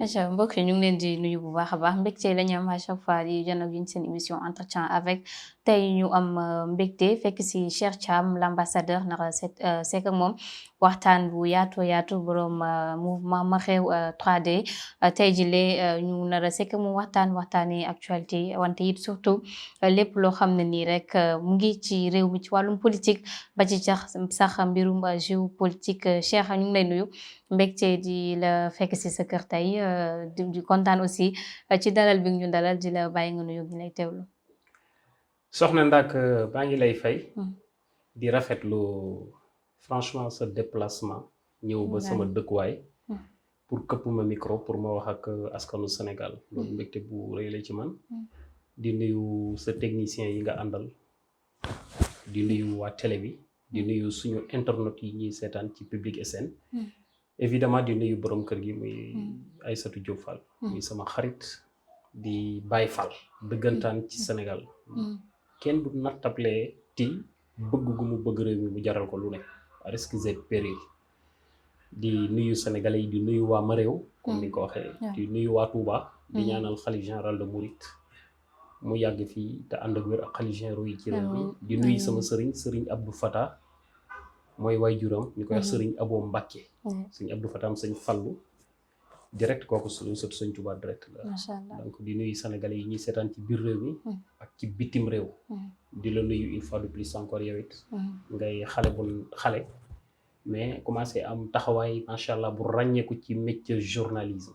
aca mbokk yi ñu ngi leen di nuyu bu baax a baax mbégte la ñu am à chaque fois di jano giñ seen émission entretien avec tey ñu am mbégte fekk si Cheikh Thiam l'ambassadeur naka sekk ak moom waxtaan bu yaatu borom mouvement ma xew 3D tey jile ñu nar a sekk mu waxtaanee actualité wante it surtout lépp loo xam ne nii rek mu ngi ci réew mi ci wàllum politique ba ci sax mbirum géopolitique Cheikh ñu ngi lay nuyu mbégte di la fekk si sa kër tey di kontaan aussi ci dalal bi ñu dalal di la bàyyi nga nuyu gi lay teewlu. soxna Ndak baa ngi lay fay. di rafetlu franchement sa déplacement. ñëw ba sama dëkkuwaay. pour këpp ma micro pour ma wax ak askanu Sénégal loolu mbégte bu rëy la ci man. di nuyu sa technicien yi nga àndal. di nuyu waa télé bi. di nuyu suñu internautes yi ñuy seetaan ci Public SN. évidemment di nuyu borom kër gi muy Aïssatou Diop Fall muy sama xarit di Baye Fall dëggantaan ci Sénégal kenn du nattable ti bëgg gu mu bëgg réew mi mu jaral ko lu ne à risque et péril di nuyu sénégalais yi di nuyu waa ma réew comme ni nga ko waxee di nuyu waa Touba di ñaanal xalif général de Mouride mu yàgg fii te ànd ak wér ak xalif généraux yi ci réew mi di nuyu sama sëriñ Abdou Fatah mooy waajuram ñu koy wax sëriñ Abo Mbacke. sëriñ Abdou Fatam sëñ Fallu direct kooku suñu sët sëñ Tuubaa direct la. macha allah donc di nuyu sénégalais yi ñuy seetaan ci biir réew mi. ak ci bitim réew. di la nuyu une fois de plus encore yow it. ngay xale mais commencé am taxawaay macha allah bu ràññeeku ci métier journalisme.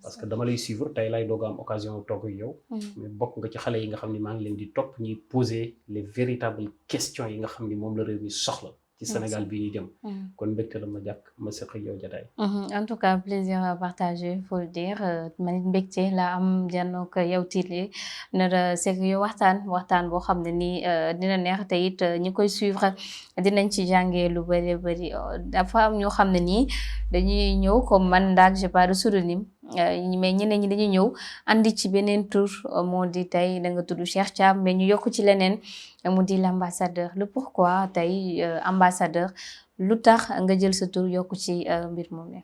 parce que dama lay suivre tey lay doog am occasion toog ak yow. mais bokk nga ci xale yi nga xam ni maa ngi leen di topp ñuy poser les véritables questions yi nga xam ni moom la réew mi soxla. ci Sénégal bii ñuy dem. kon mbégte la ma jàkk ma seq yow jotaay. en tout cas plaisir à partager faut le dire man mbégte la am janook yow tiitli nar seq yow waxtaan boo xam ne nii dina neex te it ñi koy suivre dinañ ci jàngee lu bëri dafa am ñoo xam ne nii dañuy ñëw comme man Ndak j'ai pas de pseudonyme mais ñeneen ñi dañuy ñëw andi ci beneen tur moo di tey da nga tudd Cheikh Thiam mais ñu yokk ci leneen mu di l'ambassadeur le pourquoi tey ambassadeur lu tax nga jël sa tur yokk ci mbir moom ne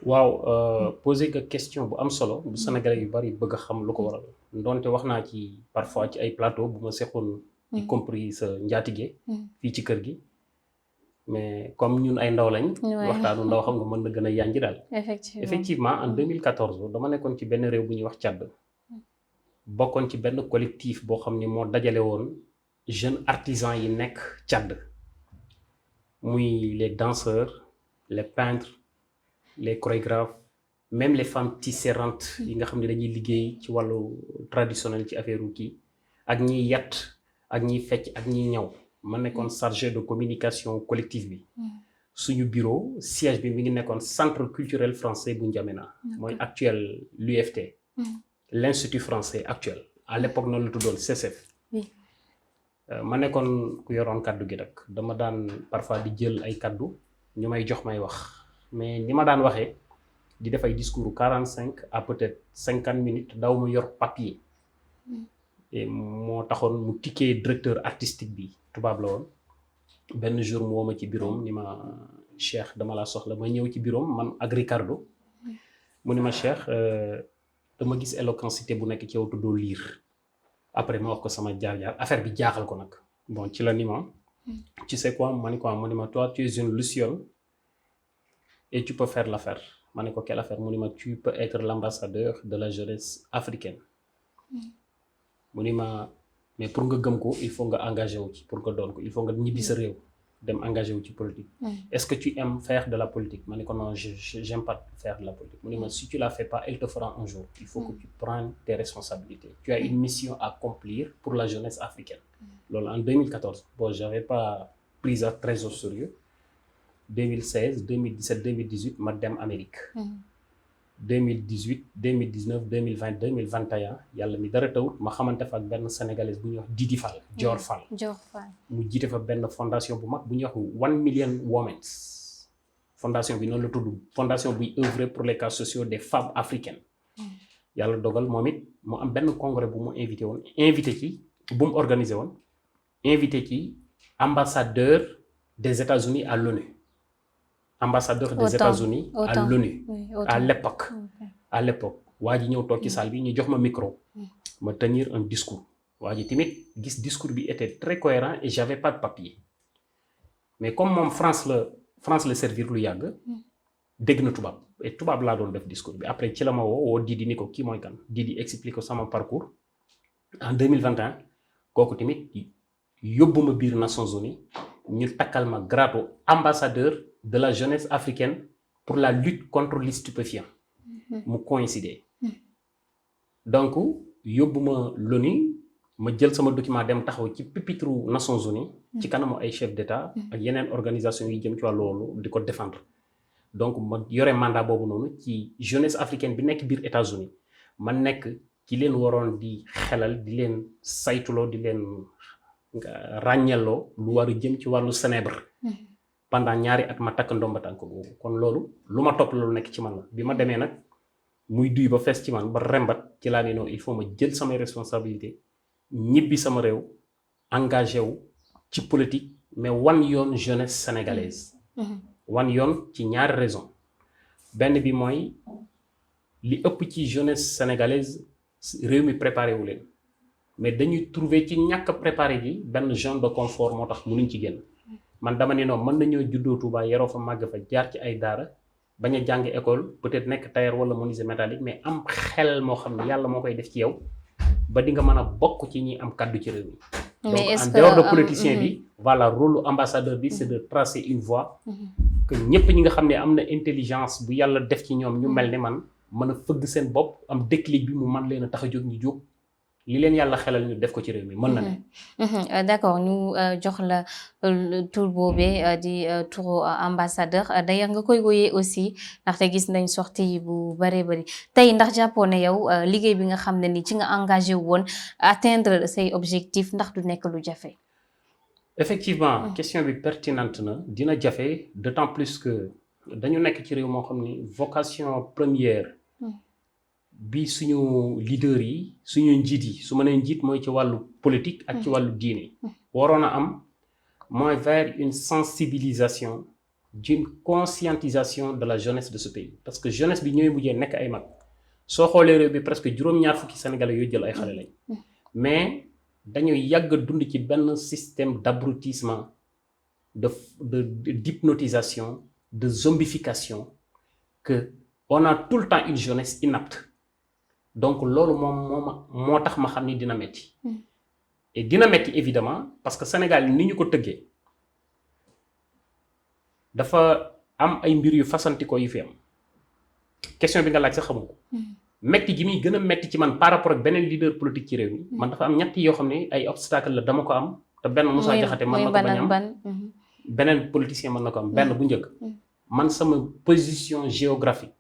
waaw poser nga question bu am solo bu Sénégalais yu bari bëgg a xam lu ko waral ndonte wax naa ci parfois ci ay plateau bu ma seqoon y compris sa njaatige fii ci kër gi mais comme ñun ay ndaw lañ waxtaanu ndaw xam nga mën na gën a yànji daal effectivement en 2014 dama nekkoon ci benn réew bu ñuy wax Tchad bokkoon ci benn collectif boo xam ni moo dajale woon jeunes artisans yi nekk Tchad muy les danseurs les peintres les chorégraphes même les femmes tisserantes yi nga xam ne dañuy liggéey ci wàllu traditionnel ci affaire kii ak ñiy yatt ak ñiy fecc ak ñiy ñaw ma nekkoon chargé de communication collective bi suñu bureau siège bi mi ngi nekkoon centre culturel français bu N'Djamena mooy actuel l'UFT l'institut français actuel à l'époque noonu la tuddoon CCF ma nekkoon ku yoroon kaddu gi rek dama daan parfois di jël ay kaddu ñu may jox may wax mais ni ma daan waxee di def ay discours 45 à peut-être 50 minutes daw mu yor papier et moo taxoon mu tikkee directeur artistique bi tubaab la woon benn jour mu woo ma ci bureau ni ma Cheikh dama la soxla ma ñëw ci bureau man ak Ricardo mu ni ma Cheikh dama gis éloquencité bu nekk ci yow tuddoo lire après ma wax ko sama jaar-jaar affaire bi jaaxal ko nag bon ci la ni ma tu sais quoi ma ni quoi mu ni ma toi tu es une luciole et tu peux faire l'affaire ma ne ko quelle affaire mu ni ma tu peux être l'ambassadeur de la jeunesse africaine mu ni ma mais pour nga gëm ko il faut nga engagé wu ci pour nga doon ko il faut nga ñibbi sa réew dem engagé wu ci politique est-ce que tu aimes faire de la politique ma ne ko non j'aime pas faire de la politique mu ni ma si tu la fais pas elle te fera un jour il faut que tu prennes tes responsabilités tu as une mission à accomplir pour la jeunesse africaine loolu en 2014 bon j'avais pas pris ça très au sérieux 2016 2017 2018 ma dem Amérique 2018 2019 2020 2021 yàlla mi dara tawut ma xamante fa ak benn sénégalaise bu ñuy wax Didi Fall Dior Fall mu jiite fa benn fondation bu mag bu ñuy wax 1 Million Women fondation bi noonu la tudd fondation buy œuvrer pour les cas sociaux des femmes africaines yàlla dogal moom it mu am benn congrès bu mu invité ci bu mu organisé woon invité ci ambassadeur des États-Unis à l'ONU. Ambassadeur des États-Unis à l'ONU. Oui, à l'époque. À l'époque. waa ji ñëw toog ci salle bi ñu jox ma micro. ma tenir un discours. waa ji tamit gis discours bi était très cohérent et j'avais pas de papier. mais comme moom France la servir lu yàgg. dégg na tubaab et tubaab laa doon def discours bi après ci la ma woo Didi ni ko kii mooy kan Didi explique ko sama parcours. en 2021 kooku tamit yóbbu ma biir Nations Unies ñu takkal ma grade ambassadeur de la jeunesse africaine pour la lutte contre les stupéfiants. mu coïncider. donc yóbbu ma l'ONU ma jël sama document dem taxaw ci pupitre Nations Unies. ci kanamu ay chef d'État ak yeneen organisation yi jëm ci wàllu loolu di ko défendre. donc ma yore mandat boobu noonu ci jeunesse africaine bi nekk biir États-Unis ma nekk ci leen waroon di xelal di leen saytuloo di leen ràññelloo lu war a jëm ci wàllu Sénébar. pendant ñaari at ma takk ndomba tànk boobu kon loolu lu ma topp loolu nekk ci man la bi ma demee nag muy duy ba fees ci man ba rembat ci laa ne noonu il faut ma jël samay responsabilité ñibbi sama réew engagé wu ci politique mais wan yoon jeunesse sénégalaise. wan yoon ci ñaari raison benn bi mooy li ëpp ci jeunesse sénégalaise réew mi préparé wu leen mais dañuy trouver ci ñàkk préparé gi benn zone de confort moo tax mënuñ ci génn. man dama ne noonu mën nañoo juddoo Touba yaroo fa màgg fa jaar ci ay daara bañ a jàng école peut-être nekk tailleur wala menuisier métallique mais am xel moo xam ne yàlla moo koy def ci yow ba di nga mën a bokk ci ñi am kàddu ci réew mi. donc en dehors de politicien bi voilà rôle ambassadeur bi c'est de tracer une voie. que ñëpp ñi nga xam ne am na intelligence bu yàlla def ci ñoom ñu mel ne man mën a fëgg seen bopp am déclic bi mu man leen a tax a jóg ñu jóg. li leen yàlla xelal ñu def ko ci réew mi mën na ne. d'accord ñu jox la tur boobee di turu ambassadeur d'ailleurs nga koy woyee aussi ndaxte gis nañ sortie bu bëree bëri tey ndax jàppoo ne yow liggéey bi nga xam ne ni ci nga engagé woon atteindre say objectifs ndax du nekk lu jafe. effectivement question bi pertinente na dina jafe d'autant plus que dañu nekk ci réew moo xam ni vocation première. bi suñu leader yi suñu njiit yi su ma nee njiit mooy ci wàllu politique ak ci wàllu diine waroon a am mooy vers une sensibilisation d'une conscientisation de la jeunesse de ce pays parce que jeunesse bi ñooy mujjee nekk ay mag soo xoolee réew bi presque juróom-ñaar fukki sénégalais yooyu jël ay xale lañ mais dañuy yàgg dund ci benn système d'abrutissement de d'hypnotisation de zombification que on a tout le temps une jeunesse inapte. donc loolu moo tax ma xam ni dina metti et dina metti évidemment parce que Sénégal ni ñu ko tëggee dafa am ay mbir yu fasantikoo yu fi am question bi nga laaj sax xamu ko metti gi muy gën a metti ci man par rapport ak beneen leader politique ci réew mi man dafa am ñetti yoo xam ne ay obstacle la dama ko am te benn Moussa Diakhaté mën na ko bañ am beneen politicien mën na ko am benn bu njëkk man sama position géographique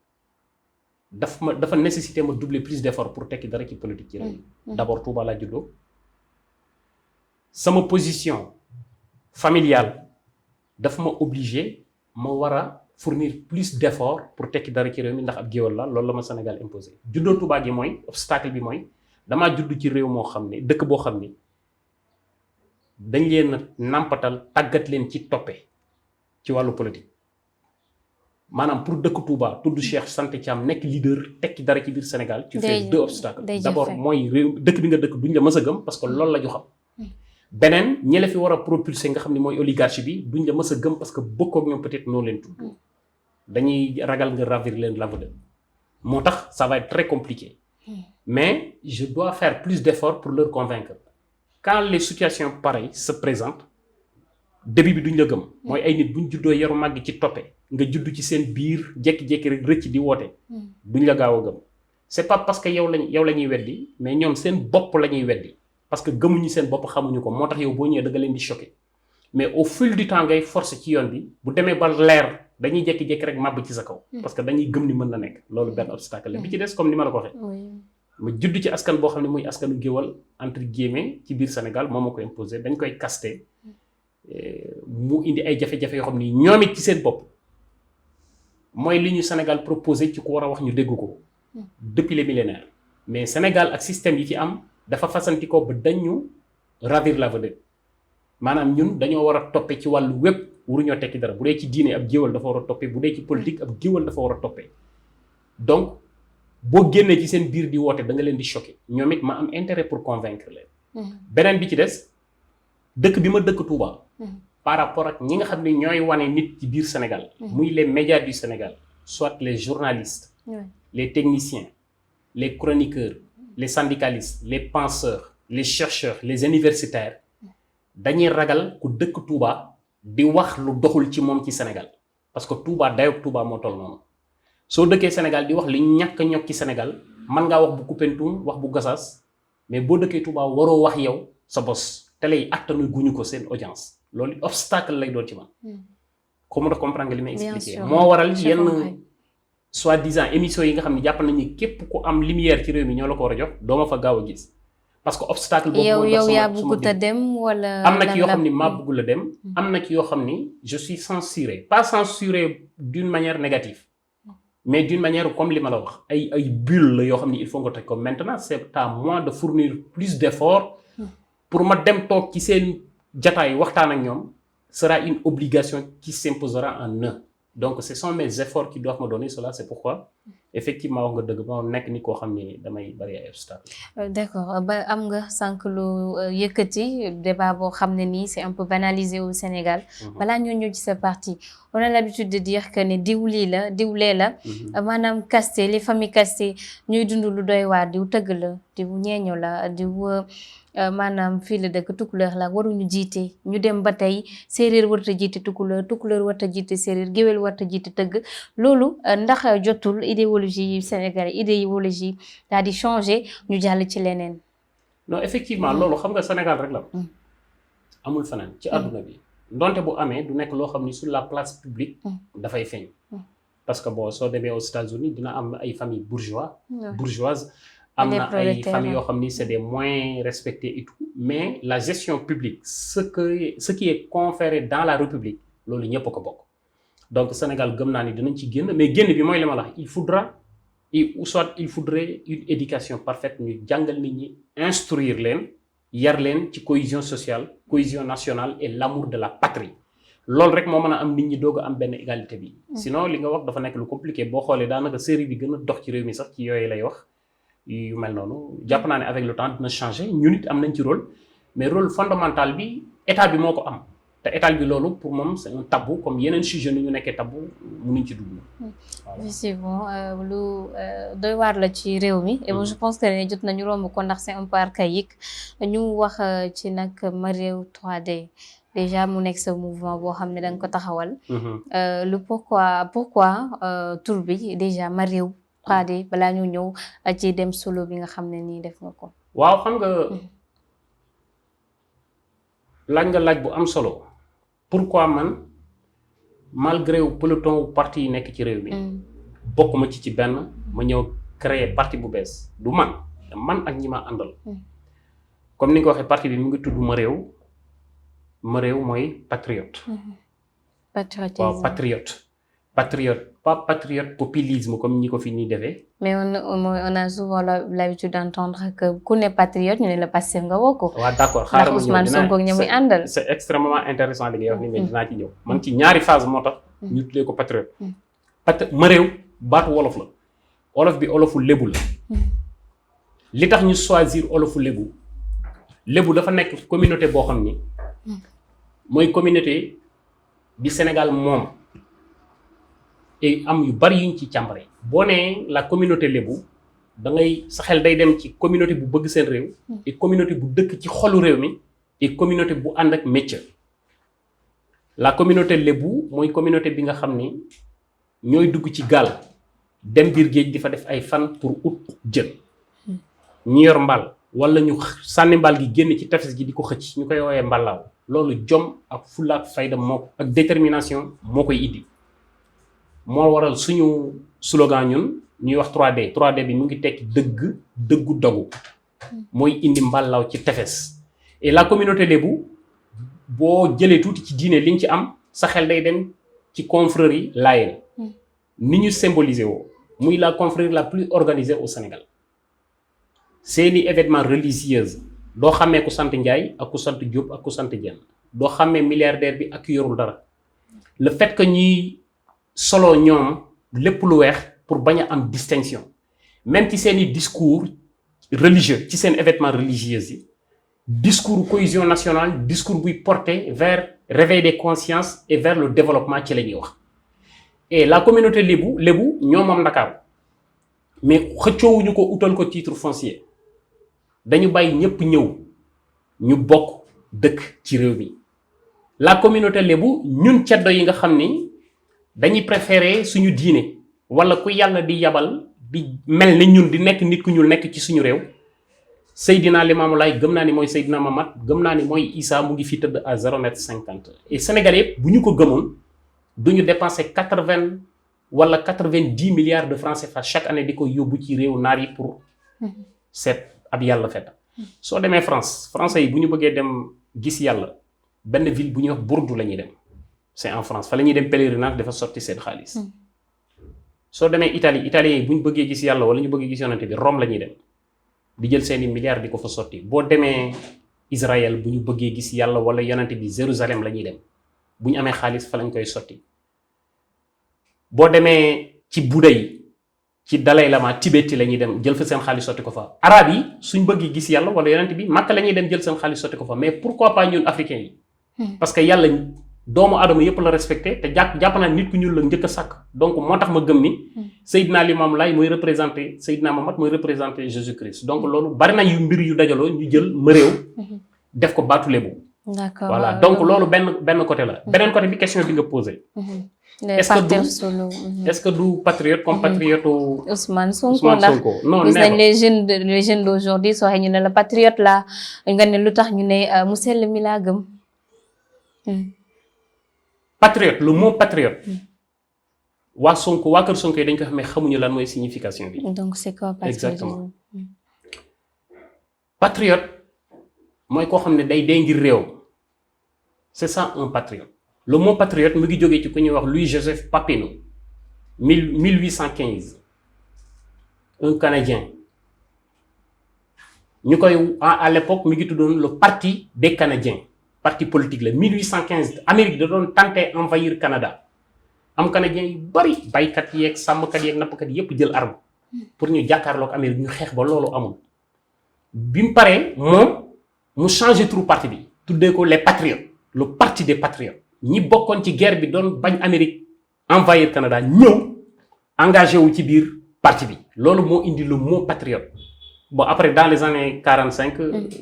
dafa nécessité ma doubler plus d'efforts pour tekki dara ci politique ci réew mi d'abord Touba laa juddoo sama position familiale dafa ma obligé ma war a fournir plus d'efforts pour tekki dara ci réew mi ndax ab géwal la loolu la ma Sénégal imposé juddoo Touba gi mooy obstacle bi mooy damaa judd ci réew moo xam ne dëkk boo xam ni dañ leen nàmpatal tàggat leen ci toppe ci wàllu politique maanaam pour dëkk Touba tudd Cheikh sant Thiam nekk leader tekki dara ci biir Sénégal tu fais deux obstacles d'abord mooy réew dëkk bi nga dëkk duñ la mës a gëm parce que loolu la ñu xam beneen ñi la fi war a propulser nga xam ne mooy oligarchie bi duñ la mës a gëm parce que bokkoo ak ñoom peut-être noo leen tudd dañuy ragal nga ravir leen la vedette moo tax ça va être très compliqué mais je dois faire plus d'efforts pour leur convaincre quand les situations pareilles se présentent début bi duñ la gëm mooy ay nit buñ juddoo yaru màgg ci toppe nga judd ci seen biir jékki-jékki rek rëcc di woote duñ la gaaw a gëm c'est pas parce que yow la ñuy weddi mais ñoom seen bopp la ñuy weddi parce que gëmuñu seen bopp xamuñu ko moo tax yow boo ñëwee da nga leen di choquer mais au fil du temps ngay forcer ci yoon bi bu demee ba leer dañuy jékki-jékki rek màbb ci sa kaw parce que dañuy gëm ni mën na nekk loolu benn obstacle la bi ci des comme ni ma la ko waxee ma judd ci askan boo xam ne muy askanu géwal entre guillemets ci biir Sénégal moo ma ko imposé dañ koy caster mu indi ay jafe-jafe yoo xam ni ñoom it ci seen bopp mooy li ñu Sénégal proposé ci ku war a wax ñu dégg ko depuis les millénaires mais Sénégal ak système yi ci am dafa fasantikoo ba dañu ravir la vedette maanaam ñun dañoo war a toppe ci wàllu wépp waruñoo tekki dara bu dee ci diine ab géwal dafa war a toppe bu dee ci politique ab géwal dafa war a toppe donc boo génnee ci seen biir di woote da nga leen di choqué ñoom it ma am intérêt pour convaincre leen. beneen bi ci des dëkk bi ma dëkk Touba. par rapport ak ñi nga xam ne ñooy wane nit ci biir Sénégal. muy les médias du Sénégal soit les journalistes. les techniciens les chroniqueurs les syndicalistes les penseurs les chercheurs les universitaires dañuy ragal ku dëkk Touba di wax lu doxul ci moom ci Sénégal parce que Touba dayoog Touba moo toll noonu soo dëkkee Sénégal di wax li ñàkk a ñokk ci Sénégal mën ngaa wax bu Koupentoum wax bu Gossas mais boo dëkkee Touba waroo wax yow sa bos télé yi attanu guñu ko seen audience loolu obstacle lay doon ci man. comment comprendre nga li may expliquer moo waral yenn soi-disant émissions yi nga xam ne jàpp nañu képp ku am lumière ci réew mi ñoo la ko war a jox doo ma fa gaaw a gis. parce que obstacle boobu yow yaa bëggut a dem wala. am na ci yoo xam ni maa bëggul a dem. am na ci yoo xam ni je suis censuré pas censuré d'une manière négative mais d'une manière comme li ma la wax ay bulle la yoo xam ni il faut nga toj ko maintenant c'est à moi de fournir plus d'efforts pour ma dem toog ci seen jataay waxtaan ak ñoom sera une obligation qui s'imposera en eux. Donc ce sont mes efforts qui doivent me donner cela, c'est pourquoi effectivement wax nga dëgg ba nekk ni koo xam ni damay bari ay obstacles. D'accord ba am nga sànq lu yëkkati débat boo xam ne nii c'est un peu banalisé au Sénégal. balaa ñoo ñëw ci sa parti on a l'habitude de dire que ne diw lii la diw lee la. maanaam kaste les familles kaste ñuy dund lu doy waar diw tëgg la diw ñeeño la diw maanaam fii la dëkk tukulóor la waruñu jiite ñu dem ba tey séeréer warta jiite tukulóor warta jiite séeréer géwél warta jiite tëgg loolu ndax jotul idéologie sénégalais idéologie daal di changer ñu jàll ci leneen. non effectivement loolu xam nga Sénégal rek la amul feneen ci àdduna bi donte bu amee du nekk loo xam ni sur la place publique dafay feeñ parce que bon soo demee aux États-Unis dina am ay famille bourgeoises am na ay familles yoo xam ni c'est des moins respectés et tout mais la gestion publique ce qui est conféré dans la République loolu ñëpp ko bokk donc Sénégal gëm naa ni dinañ ci génn mais génn bi mooy li ma la wax il faudrait une éducation parfaite ñu jàngal nit ñi instruire leen yar leen ci cohésion sociale cohésion nationale et l'amour de la patrie loolu rek moo mën a am nit ñi doog a am benn égalité bi sinon li nga wax dafa nekk lu compliqué boo xoolee daanaka série bi gën a dox ci réew mi sax ci yooyu lay wax yu mel noonu jàpp naa ne avec le temps dina changer ñun it am nañ ci rôle mais rôle fondamental bi état bi moo ko am te état bi loolu pour moom c'est un tabou comme yeneen sujets ni ñu nekkee tabou mënuñ ci dugg. effectivement lu doy waar la ci réew mi. et je pense que ne jot nañu romb ko ndax c'est un peu archaïque ñu wax ci nag Ma Réew 3D déjà mu nekk sa mouvement boo xam ne da nga ko taxawal. le pourquoi tur bi déjà Ma Réew 3D balaa ñu ñëw ci dem solo bi nga xam ne nii def nga ko. waaw xam nga laaj bu am solo pourquoi man malgré peloton parti yi nekk ci réew mi bokkuma ci benn ma ñëw créer parti bu bees du man ak ñi ma àndal comme ni nga ko waxee parti bi mu ngi tudd Ma Réew mooy patriote waaw patriote pas patriote populisme comme ñi ko fi nii defee. mais on a souvent l'habitude d'entendre que ku ne patriote ñu ne la Pastef nga woo. waaw d'accord xaaral ma ñëw Ousmane Sonko ak ñi muy àndal. c'est extrêmement intéressant li ngay wax ni mais dinaa ci ñëw. man ci ñaari phase moo tax. ñu tuddee ko patriote. Ma Réew baatu wolof la wolof bi olofu lébu la. li tax ñu choisir olofu lébu dafa nekk communauté boo xam ni. mooy communauté bi Sénégal moom. et am yu bari yuñ ci càmbare boo nee la communauté lébu da ngay sa xel day dem ci communauté bu bëgg seen réew et communauté bu dëkk ci xolu réew mi et communauté bu ànd ak métier la communauté lébu mooy communauté bi nga xam ni ñooy dugg ci gaal dem biir géej di fa def ay fan pour ut jën ñu yor mbal wala ñu sànni mbal gi génn ci tefes gi di ko xëcc ñu koy woowee mbalaaw loolu jom ak fulla ak fayda moo ak détermination moo koy indi moo waral suñu slogan ñun ñuy wax 3D bi mu ngi tekki dëggu dogu mooy indi mbàllaaw ci tefes et la communauté lébu boo jëlee tuuti ci diine li nga ci am sa xel day dem ci confrérie Layène ni ñu symboliser woo muy la confrérie la plus organisée au Sénégal seeni événement religieuse doo xamee ku sant Njaay ak ku sant Jóob ak ku sant Jenn doo xàmmee milliardaire bi ak yorul dara le fait que ñuy solo ñoom lépp lu weex pour bañ a am distinction même ci seeni discours religieux ci seen événements religieux yi discours cohésion nationale discours buy porté vers réveil des consciences et vers le développement ci la ñuy wax et la communauté lébu ñoo moom Ndakaaru mais xëccoowuñu ko utal ko titre foncier dañu bàyyi ñëpp ñëw ñu bokk dëkk ci réew mi la communauté lébu ñun ceddo yi nga xam ni dañuy préférer suñu diine wala ku yàlla di yabal di mel ni ñun di nekk nit ku ñuul nekk ci suñu réew Seydina Limamou Laye gëm naa ni mooy Seydina Mamad gëm naa ni mooy Issa mu ngi fi tëdd à 0,50 m et Sénégalais yëpp bu ñu ko gëmoon duñu dépenser 80 wala 90 milliards de francs CFA chaque année di ko yóbbu ci réew naar yi pour seet ab yàlla feta soo demee France français yi bu ñu bëggee dem gis yàlla benn ville bu ñuy wax Bordeaux la ñuy dem c'est en France fa la ñuy dem pèlerinage dafa sotti seen xaalis soo demee Italie italiens yi bu ñu bëggee gis yàlla wala ñu bëggee gis yonante bi Rome la ñuy dem di jël seeni milliards di ko fa sotti boo demee Israël bu ñu bëggee gis yàlla wala yonante bi Jérusalem la ñuy dem bu ñu amee xaalis fa lañ koy sotti boo demee ci Bouddha yi ci Dalai Lama Tibet la ñuy dem jël fa seen xaalis sotti ko fa arabe yi suñ bëggee gis yàlla wala yonante bi Makka la ñuy dem jël seen xaalis sotti ko fa mais pourquoi pas ñun africains yi parce que yàlla doomu aadama yëpp la respecté te jàpp naa nit ku ñuul la njëkk a sàkk donc moo tax ma gëm ni Seydina Limamou Laye mooy représenté Seydina Mamad mooy représenté Jésus Christ donc loolu bari na yu mbir yu dajaloo ñu jël ma réew def ko baatu lébu d'accord voilà donc loolu benn côté la beneen côté bi question bi nga posé est-ce que du patriote comme patriote Ousmane Sonko ndax non gis nañ les jeunes d'aujourd'hui soo waxee ñu ne la patriote la nga ne lu tax ñu ne mu sell mi laa gëm patriote le mot patriote waa Sonko waa kër Sonko yi dañ ko xam ne xamuñu lan mooy signification bi donc c'est quoi patriote exactement patriote mooy koo xam ne day dee ngir réew c'est ça un patriote le mot patriote mu ngi jógee ci ku ñuy wax Louis-Joseph Papineau 1815 un Canadien ñu koy à l'époque mi ngi tuddoon le parti des Canadiens parti politique la 1815 Amérique da doon tenté envahir Canada am Canadiens yu bari baykat yeeg sàmmkat yeeg nappkat yépp jël arme pour ñu jàkkaarloog Amérique ñu xeex ba loolu amul bi mu paree moom mu changé turu parti bi tuddee ko les patriotes le parti des patriotes ñi bokkoon ci guerre bi doon bañ Amérique envahir Canada ñëw engagé wu ci biir parti bi loolu moo indi le mot patriote bon après dans les années 45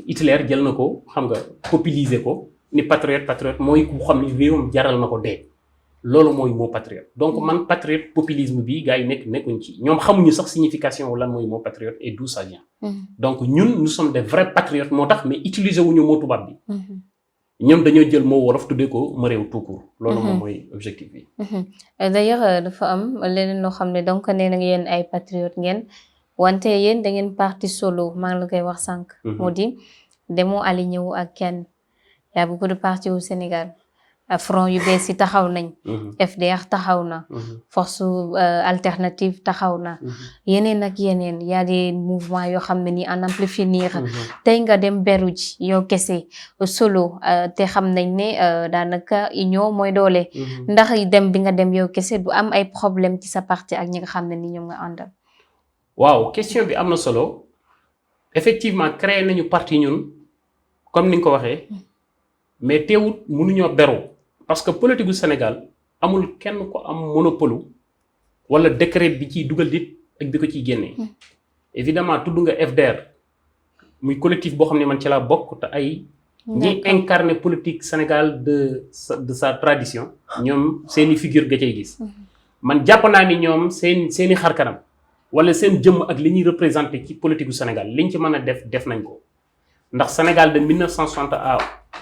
Hitler jël na ko xam nga populiser ko ni patriote mooy ku xam ni réewam jaral na ko dee loolu mooy mot patriote donc man patriote populisme bi gars yi nekkuñ ci ñoom xamuñu sax signification lan mooy mot patriote et d'où ça vient donc ñun nous sommes des vrais patriotes moo tax mais utiliser wuñu mot tubaab bi ñoom dañoo jël moo wolof tuddee ko ma réew tout court loolu moom mooy objectif bi d'ailleurs dafa am leneen loo xam ne donc nee na yéen ay patriote ngeen wante yéen da ngeen parti solo maa ngi la koy wax sànq moo di demoo aligné wu ak kenn y a beaucoup de partis au Sénégal front yu bees yi taxaw nañ FDR taxaw na force alternative taxaw na yeneen ak yeneen y a des mouvements yoo xam ne ni en amplifier tey nga dem beru ji yow kese solo te xam nañ ne daanaka union mooy doole ndax dem bi nga dem yow kese du am ay problème ci sa parti ak ñi nga xam ne ni ñoom nga àndal waaw question bi am na solo effectivement créé nañu parti ñun comme ni nga ko waxee mais teewut mënuñoo beru parce que politique gu Sénégal amul kenn ko am monopole wala décret bi ciy dugal nit ak bi ko ciy génnee évidemment tudd nga FDR muy collectif boo xam ne man ci laa bokk te ay ñi incarné politique Sénégal de sa tradition ñoom seeni figure nga cay gis man jàpp naa ni ñoom seeni xarkanam wala seen jëmm ak li ñuy représenté ci politique gu Sénégal liñ ci mën a def nañ ko ndax Sénégal de 1960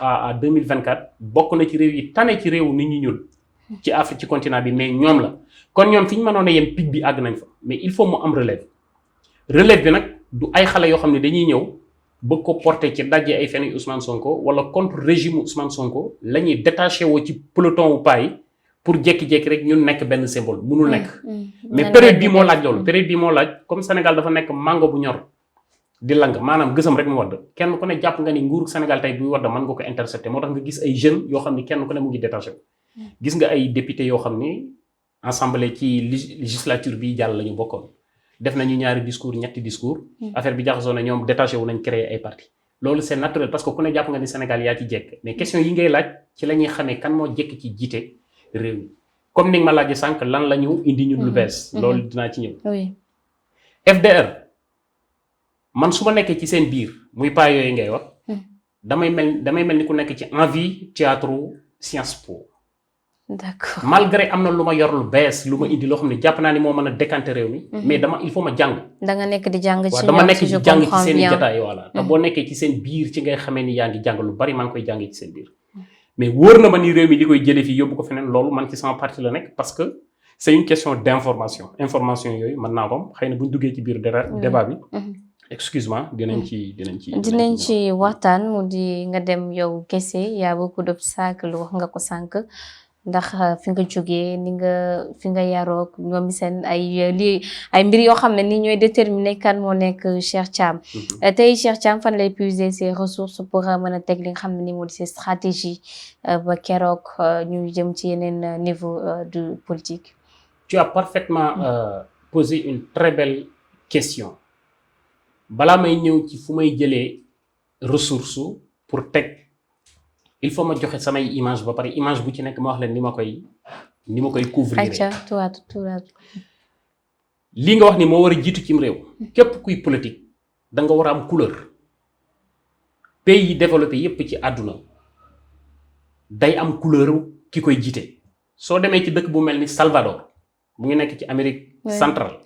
à 2024 bokk na ci réew yi tane ci réew nit ñi ñuul ci Afrique ci continent bi mais ñoom la kon ñoom fi ñu mënoon a yem pic bi àgg nañ fa mais il faut mu am relève bi nag du ay xale yoo xam ne dañuy ñëw bëgg ko porter ci dajje ay fenn Ousmane Sonko wala contre régime Ousmane Sonko la ñuy détaché woo ci peloton wu paa yi pour jékki-jékki rek ñun nekk benn symbole munul nekk mais période bii moo laaj loolu période bii moo laaj comme Sénégal dafa nekk mango bu ñor di lang maanaam gësam rek mu wadd kenn ku ne jàpp nga ni nguuru Sénégal tey buy wadd mën nga ko intercepter moo tax nga gis ay jeunes yoo xam ni kenn ku ne mu ngi détaché wu. gis nga ay députés yoo xam ni assemblée ci législature bi jàll la ñu bokkoon def nañu ñaari discours ñetti discours affaire bi jaxasoo na ñoom détaché wu nañ créer ay parti loolu c'est naturel parce que ku ne jàpp nga ni Sénégal yaa ci jekk mais question yi ngay laaj ci la ñuy xamee kan moo jekk ci jiite réew mi comme ni nga ma laajee sànq lan la ñu indi ñun lu bees. loolu dinaa ci ñëw. FDR man su ma nekkee ci seen biir muy pas yooyu ngay wax. damay mel ni ku nekk ci envie théâtre Sciences Po. d'accord malgré am na lu ma yor lu bees lu ma indi loo xam ne jàpp naa ni moo mën a décanter réew mi. mais il faut ma jàng. da nga nekk di jàng ci waaw dama nekk di jàng ci seen i jotaay voilà. te boo nekkee ci seen biir ci ngay xamee ni yaa ngi jàng lu bari maa ngi koy jàngee ci seen biir. mais wóor na ma ni réew mi li koy jëlee fii yóbbu ko feneen loolu man ci sama parti la nekk parce que c'est une question d'information information yooyu mën naa ko xëy na bu ñu duggee ci biir débat bi. excuse-moi dinañ ci waxtaan mu di nga dem yow kese yaa beaucoup d'obstacles wax nga ko sànq ndax fi nga jógee fi nga yaroog ñoom seen ay mbir yoo xam ne ni ñooy déterminer kan moo nekk Cheikh Thiam. tey Cheikh Thiam fan lay puiser ses ressources pour mën a teg li nga xam ne ni moo di ses stratégies ba keroog ñu jëm ci yeneen niveau de politique. Tu as parfaitement posé une très belle question. balaa may ñëw ci fu may jëlee ressource pour teg il faut ma joxe samay image ba pare image bu ci nekk ma wax leen ni ma koy couvrir. lii nga wax ni moo war a jiitu cim réew. képp kuy politique da nga war a am couleur. pays yi développé yépp ci àdduna day am couleur ki koy jiite. soo demee ci dëkk bu mel ni Salvador mu ngi nekk ci Amérique centrale.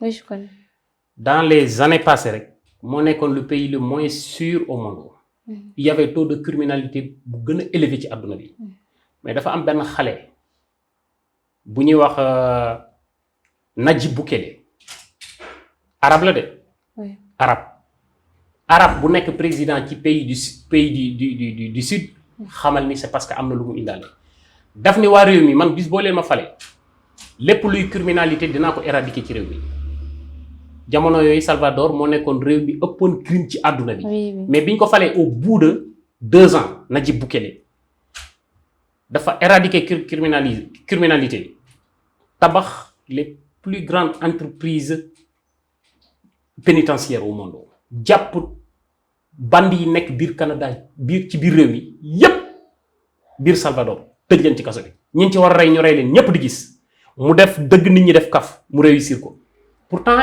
dans les années passées rek. moo nekkoon le pays le moins sûr au monde. il y avait taux de criminalité bu gën a élevé ci àdduna bi. mais dafa am benn xale bu ñuy wax Najib Bukele. arabe la de. arabe bu nekk président ci pays du sud. xamal ni c'est parce que am na lu mu indaale. daf ni waa réew mi man bis boo leen ma fale lépp luy criminalité dinaa ko éradiquer ci réew mi. jamono yooyu Salvador moo nekkoon réew mi ëppoon crime ci àdduna bi. mais biñ ko falee au bout de 2 ans Najib Bukele dafa éradiquer criminalité tabax les plus grandes entreprises pénitentiaires au monde. jàpp bandi yi nekk biir Canada ci biir réew mi yépp biir Salvador tëj leen ci kaso bi. ñi ci war a rey ñu rey leen ñépp di gis mu def dëgg nit ñi def kaf mu réussir ko pourtant.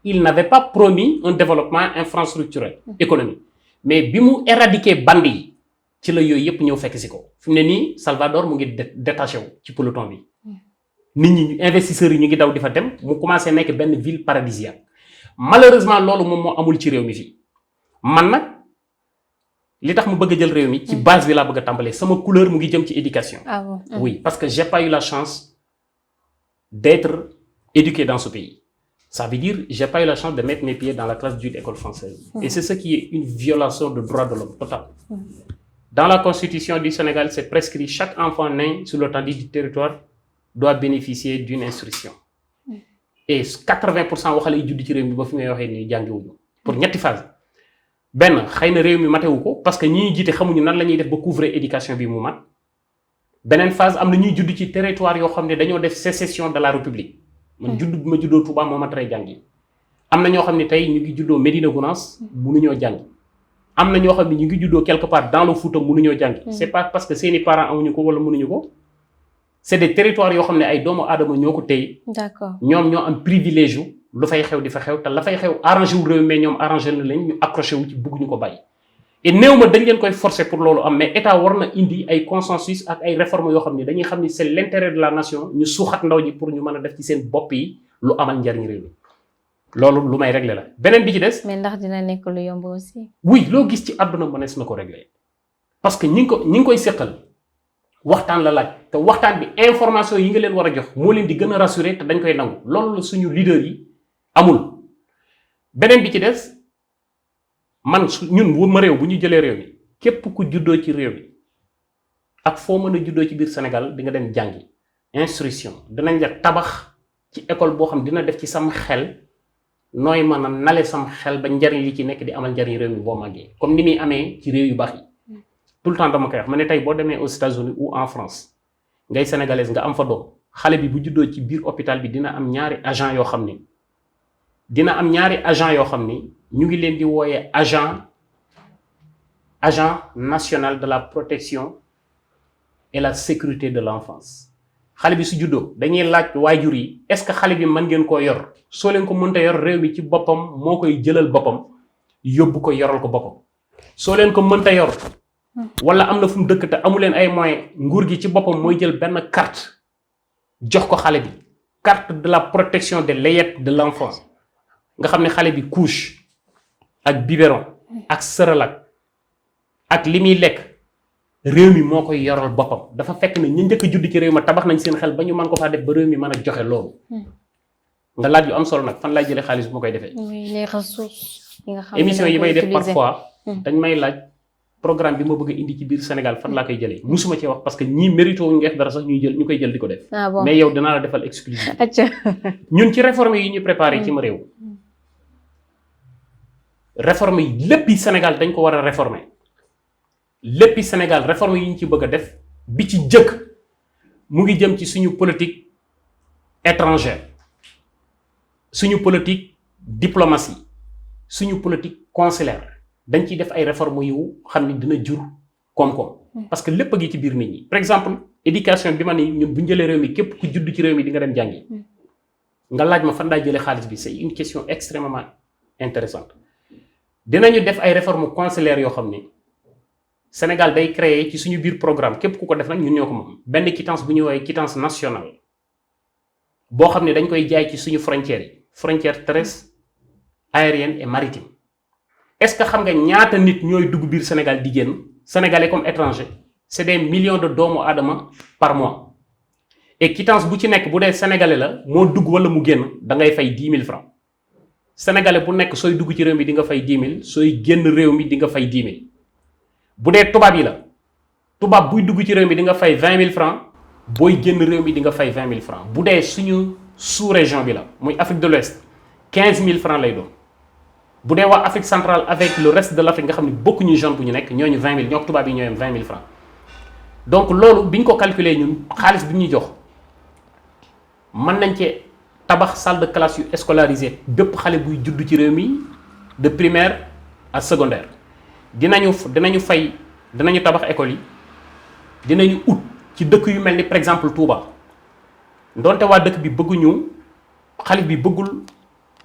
il n'avait pas promis un développement infrastructurel économique mais bi mu éradiquer bandi yi ci la yooyu yëpp ñëw fekk si ko fi mu ne nii Salvador mu ngi détaché wu ci peloton bi nit ñi investisseurs yi ñu ngi daw di fa dem mu commencé nekk benn ville paradisiaque malheureusement loolu moom moo amul ci réew mi fii man nag li tax mu bëgg a jël réew mi ci base bi laa bëgg a tàmbalee sama couleur mu ngi jëm ci éducation. oui parce que j'ai pas eu la chance d'être éduqué dans ce pays. Ça veut dire j'ai pas eu la chance de mettre mes pieds dans la classe d'une école française. Et c'est ce qui est une violation de droits de l'homme totale. Dans la constitution du Sénégal, c'est prescrit chaque enfant né sur l'étendue du territoire doit bénéficier d'une instruction. Et 80% waxale yi judd ci réew mi ba fi may waxee ni jàngiwuñu pour ñetti phase. benn xëy na réew mi matewu ko parce que ñi jiite xamuñu nan la ñuy def ba couvrir éducation bi mu mat. beneen phase am na ñuy judd ci territoire yoo xam ne dañoo def sécession de la République. man judd bi ma juddoo Touba moo ma tere jàngi. am na ñoo xam ne tey ñu ngi juddoo Médina Gounass mënuñoo jàngi. am na ñoo xam ne ñu ngi juddoo quelque part dans le Fouta mënuñoo jàngi. c'est pas parce que seeni parents amuñu ko wala mënuñu ko. c'est des territoires yoo xam ne ay doomu aadama ñoo ko téye. d'accord ñoom ñoo am privilège lu fay xew di fa xew te la fay xew arrangé wu réew mais ñoom arrangé na leen ñu accroché wu ci bëgg ñu ko bàyyi. et néew ma dañ leen koy forcer pour loolu am mais état war na indi ay consensus ak ay réformes yoo xam ne dañuy xam ni c'est l'intérêt de la nation ñu suuxat ndaw ñi pour ñu mën a def ci seen bopp yi lu amal njariñ réew mi loolu lu may régler la beneen bi ci des. mais ndax dina nekk lu yomb aussi. oui loo gis ci àdduna mënees na ko régler parce que ñi ngi koy seqal waxtaan la laaj te waxtaan bi information yi nga leen war a jox moo leen di gën a rassurer te dañ koy nangu loolu la suñu leader yi amul. beneen bi ci des man ñun ma réew bu ñu jëlee réew mi képp ku juddoo ci réew mi ak foo mën a juddoo ci biir Sénégal di nga dem jàngi instruction dinañ la tabax ci école boo xam dina def ci sama xel nooy mën a nale sam xel ba njariñ li ci nekk di amal njariñ réew mi boo màggee comme ni muy amee ci réew yu baax yi tout le temps dama koy wax ma ne tey boo demee aux États-Unis ou en France ngay sénégalaise nga am fa doom xale bi bu juddoo ci biir hôpital bi dina am ñaari agent yoo xam ni ñu ngi leen di wooyee agent national de la protection et la sécurité de l'enfance xale bi su juddoo dañuy laaj waajur yi est-ce que xale bi mën ngeen koo yor soo leen ko mënta yor réew mi ci boppam moo koy jëlal boppam yóbbu ko yoral ko boppam soo leen ko mënta yor wala am na fu mu dëkk te amu leen ay moyens nguur gi ci boppam mooy jël benn carte jox ko xale bi carte de la protection de layette de l'enfant nga xam ne xale bi couche ak biberon ak sëralak ak li muy lekk réew mi moo koy yoral boppam dafa fekk ne ñu njëkk a judd ci réew ma tabax nañ seen xel ba ñu mën ko faa def ba réew mi mën a joxe loolu. nga laaj yu am solo nag fan laay jëlee xaalis bu ma koy defee. les ressources yi nga xam émission yi may def parfois dañ may laaj programme bi ma bëgg a indi ci biir Sénégal fan laa koy jëlee musuma cee wax parce que ñii mérito wuñu def dara sax ñu koy jël di ko def. mais yow danaa la defal exclusivité. ñun ci réforme yi ñu préparé ci ma réew. réforme yi léppi Sénégal dañ ko war a réformer. léppi Sénégal réforme yi ñu ci bëgg a def bi ci jëkk mu ngi jëm ci suñu politique étrangère suñu politique diplomatie suñu politique consulaire dañ ciy def ay réformes yu xam ni dina jur koom-koom parce que lépp a ngi ci biir nit ñi par exemple éducation bi ma ni ñun bu ñu jëlee réew mi képp ku judd ci réew mi di nga dem jàngi nga laaj ma fan laay jëlee xaalis bi c'est une question extrêmement intéressante dinañu def ay réformes consulaires yoo xam ni Sénégal day créer ci suñu biir programme képp ku ko def nag ñun ñoo ko moom benn quittance bu ñuy woowee quittance nationale boo xam ne dañ koy jaay ci suñu frontières yi frontière terrestre aérienne et maritime est-ce que xam nga ñaata nit ñooy dugg biir Sénégal di génn sénégalais comme étranger c'est des millions de doomu aadama par mois et quittance bu ci nekk bu dee sénégalais la moo dugg wala mu génn da ngay fay 10 000 francs sénégalais bu nekk sooy dugg ci réew mi di nga fay 10 000 sooy génn réew mi di nga fay 10 000 bu dee tubaab yi la tubaab buy dugg ci réew mi di nga fay 20 000 francs booy génn réew mi di nga fay 20 000 francs bu dee suñu sous-région bi la muy Afrique de l'Ouest 15 000 francs lay doon bu dee waa Afrique centrale avec le reste de l'Afrique nga xam ne bokkuñu zone bu ñu nekk ñooñu 20 000 ñoo tubaab yi ñoo yem 20 000 francs donc loolu bi ñu ko calculer ñun xaalis bi ñu jox mën nañ cee tabax salle de classe yu scolarisé bépp xale buy judd ci réew mi de primaire à secondaire dinañu tabax école yi dinañu ut ci dëkk yu mel ni par exemple Touba ndonte waa dëkk bi bëgguñu xalif bi bëggul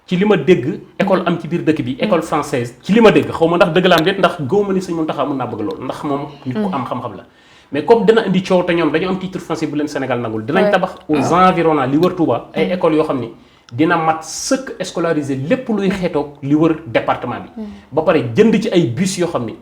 ci li ma dégg école am ci biir dëkk bi école française ci li ma dégg xaw ma ndax dëgg la am déet ndax gëw ma ni Sëñ Mountakha mën naa bëgg loolu ndax moom nit ku am xam-xam la mais comme dina indi coow te ñoom dañu am titre foncier bu leen Sénégal nagul dinañ tabax aux environnants li wër Touba ay écoles yoo xam ni dina mat sëkk scolarisé lépp luy xeetoog li wër département bi ba pare jënd ci ay bus yoo xam ni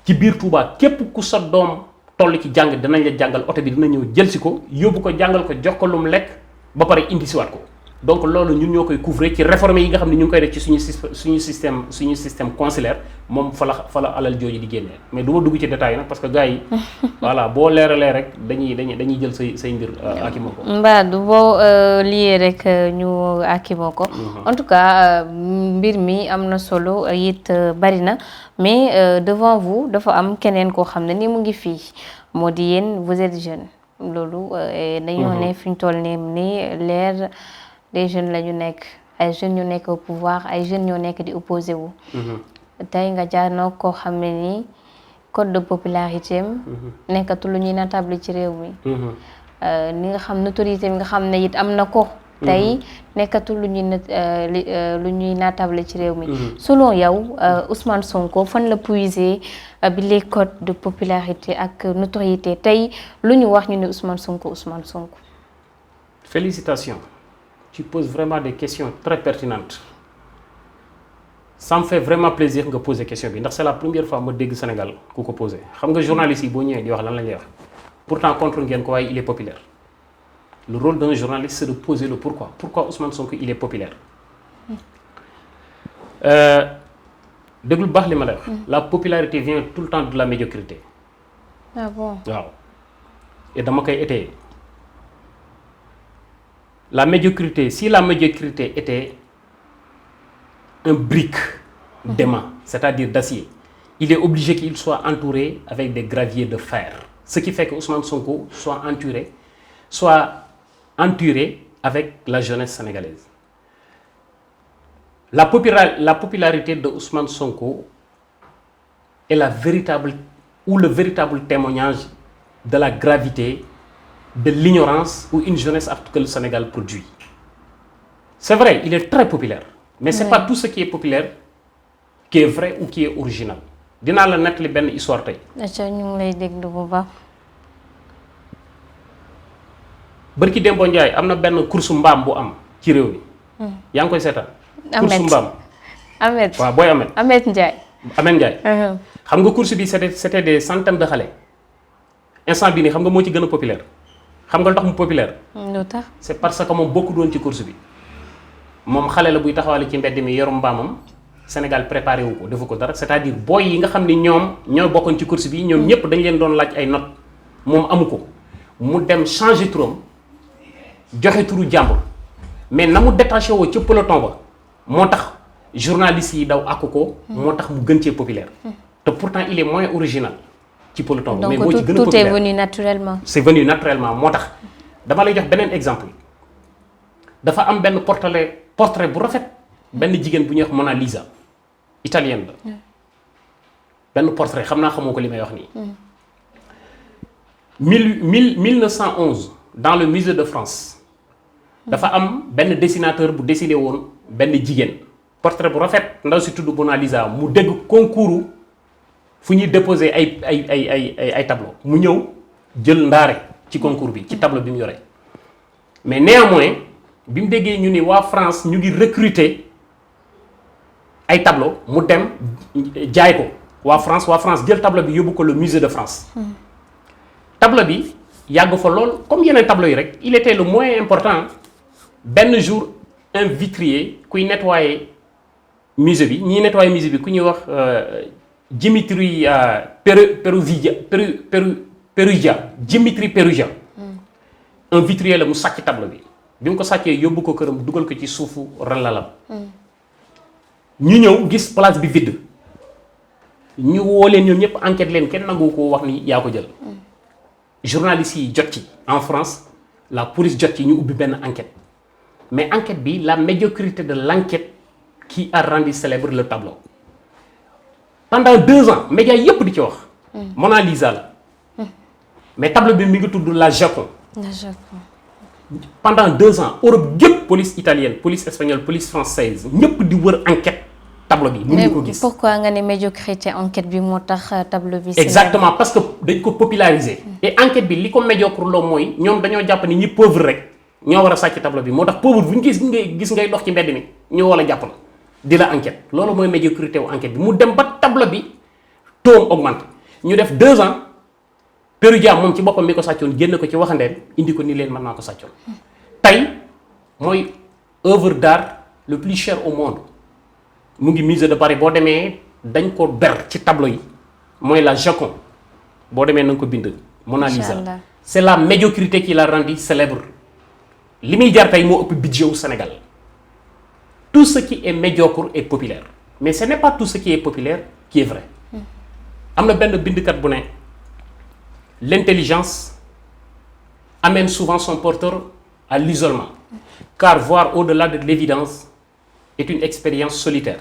ci biir Touba képp ku sa doom toll ci jàng dinañ la jàngal oto bi dina ñëw jël si ko yóbbu ko jàngal ko jox ko lu mu lekk ba pare indi siwaat ko donc loolu ñun ñoo koy couvrir ci réforme yi nga xam ne ñu ngi koy def ci suñu système consulaire moom fa la alal jooju di génnee mais du ma dugg ci détail nag parce que gars yi voilà boo leeralee rek dañuy jël say mbir akimoo ko mbaa du boo liyee rek ñu akimoo ko en tout cas mbir mi am na solo it bari na mais devant vous dafa am keneen koo xam ne ni mu ngi fii moo di yéen vous êtes jeune loolu dañoo ne fi ñu toll nii leer des jeunes la ñu nekk ay jeunes ñoo nekk au pouvoir ay jeunes ñoo nekk di opposé wu tey nga jaanoo koo xam ne nii code de popularité am nekkatul lu ñuy natable ci réew mi ni nga xam notoriété bi nga xam ne it am na ko tey nekkatul lu ñuy natable ci réew mi selon yow Ousmane Sonko fan la puiser bi les codes de popularité ak notoriété tey lu ñu wax ñu ne Ousmane Sonko félicitations. Tu poses vraiment des questions très pertinentes. Ça me fait vraiment plaisir de poser des questions. C'est la première fois que je dégg Sénégal ku ko posé. Xam nga journaliste yi boo ñëwee di wax lan la ñuy wax. Pourtant contre ngeen ko waaye il est populaire. Le rôle d'un journaliste c'est de poser le pourquoi. Pourquoi Ousmane Sonko il est populaire. Déglu baax li ma lay wax. La popularité vient tout le temps de la médiocrité. Ah bon. waaw et dama koy étayer. La médiocrité, si la médiocrité était un brick d'aimant, c'est-à-dire d'acier, il est obligé qu'il soit entouré avec des graviers de fer. Ce qui fait que Ousmane Sonko soit entouré avec la jeunesse sénégalaise. La popularité de Ousmane Sonko est le véritable témoignage de la gravité de l'ignorance ou une jeunesse que le Sénégal produit. C'est vrai, il est très populaire, mais ce n'est pas tout ce qui est populaire qui est vrai ou qui est original. Dinaa la nettali benn histoire tey. ñu ngi lay déglu bu baax. Barki Dembo Ndiaye am na benn course mbaam bu am ci réew mi. yaa ngi koy seetaan. course mbaam. Ahmed waaw booy Ahmed. Ahmed Ndiaye. Ahmed Ndiaye. xam nga course bi c'était des centaines de xale. instant bii nii xam nga moo ci gën a populaire. xam nga lu tax mu populaire. lu tax. c'est parce que moom bokku doon ci course bi. moom xale la buy taxawale ci mbedd mi yorum mbaamam Sénégal préparé wu ko defu ko dara c'est-à-dire booy yi nga xam ni ñoom ñoo bokkoon ci course bi ñoom ñëpp dañ leen doon laaj ay notes moom amu ko mu dem changer turam joxe turu jàmbur mais na mu détaché woo ca peloton ba moo tax journalistes yi daw àkk ko moo tax mu gën cee populaire te pourtant il est moins original ci peloton ba mais moo ci gën a populaire donc tout est venu naturellement. c'est venu naturellement moo tax dama lay jox beneen exemple dafa am benn portrait bu rafet benn jigéen bu ñuy wax Mona Lisa italienne la benn portrait xam naa xamoo ko li may wax nii 1911 dans le musée de France dafa am benn dessinateur bu dessiné woon benn jigéen portrait bu rafet ndaw si tudd Mona Lisa mu dégg concours fu ñuy déposer ay tableau mu ñëw jël ndaare ci concours bi ci tableau bi mu yore mais néanmoins bi mu déggee ñu ni waa France ñu ngi recruter ay tableau mu dem jaay ko waa France jël tableau bi yóbbu ko le musée de France tableau bi yàgg fa lool comme yeneen tableau yi rek il était le moins important benn jour un vitrier kuy nettoyer musée bi ñiy nettoyer musée bi ku ñuy wax Dimitri Perugia un vitrier la mu sàcc tableau bi mu ko sàccee yóbbu ko këram dugal ko ci suufu ralalam ñu ñëw gis place bi vide ñu woo leen ñoom ñëpp enquête leen kenn nangu ko wax ni yaa ko jël journalistes yi jot ci en France la police jot ci ñu ubbi benn enquête mais enquête bi la médiocrité de l'enquête qui a rendu célèbre le tableau pendant 2 ans médias yépp di ci wax Mona Lisa la mais tableau bi mi ngi tudd la Japon pendant 2 ans Europe gépp police italienne police espagnole police française ñëpp di wër enquête tableau bi mënuñu ko gis. pourquoi nga ne médiocrité enquête bi moo tax tableau bi. exactement parce que dañ ko populariser. et enquête bi li ko médiocre loo mooy ñoom dañoo jàpp ni ñi pauvre rek ñoo war a sàcc tableau bi moo tax pauvre bu ñu gis ngay dox ci mbedd mi ñoo war a jàpp la di la enquête loolu mooy médiocrité wu enquête bi mu dem ba tableau bi taux augmenté ñu def 2 ans. Perugia moom ci boppam mi ko sàccoon génn ko ci waxandeen indi ko ni leen mën naa ko sàccoon tey mooy œuvre d'art le plus cher au monde mu ngi musée de Paris boo demee dañ ko ber ci tableau yi mooy la Joconde boo demee na nga ko bind Mona Lisa c'est la médiocrité qui l'a rendu célèbre li muy jar tey moo ëpp budget wu Sénégal tout ce qui est médiocre est populaire mais ce n'est pas tout ce qui est populaire qui est vrai am na benn bindkat bu ne l'intelligence amène souvent son porteur à l'isolement, car voir au-delà de l'évidence est une expérience solitaire.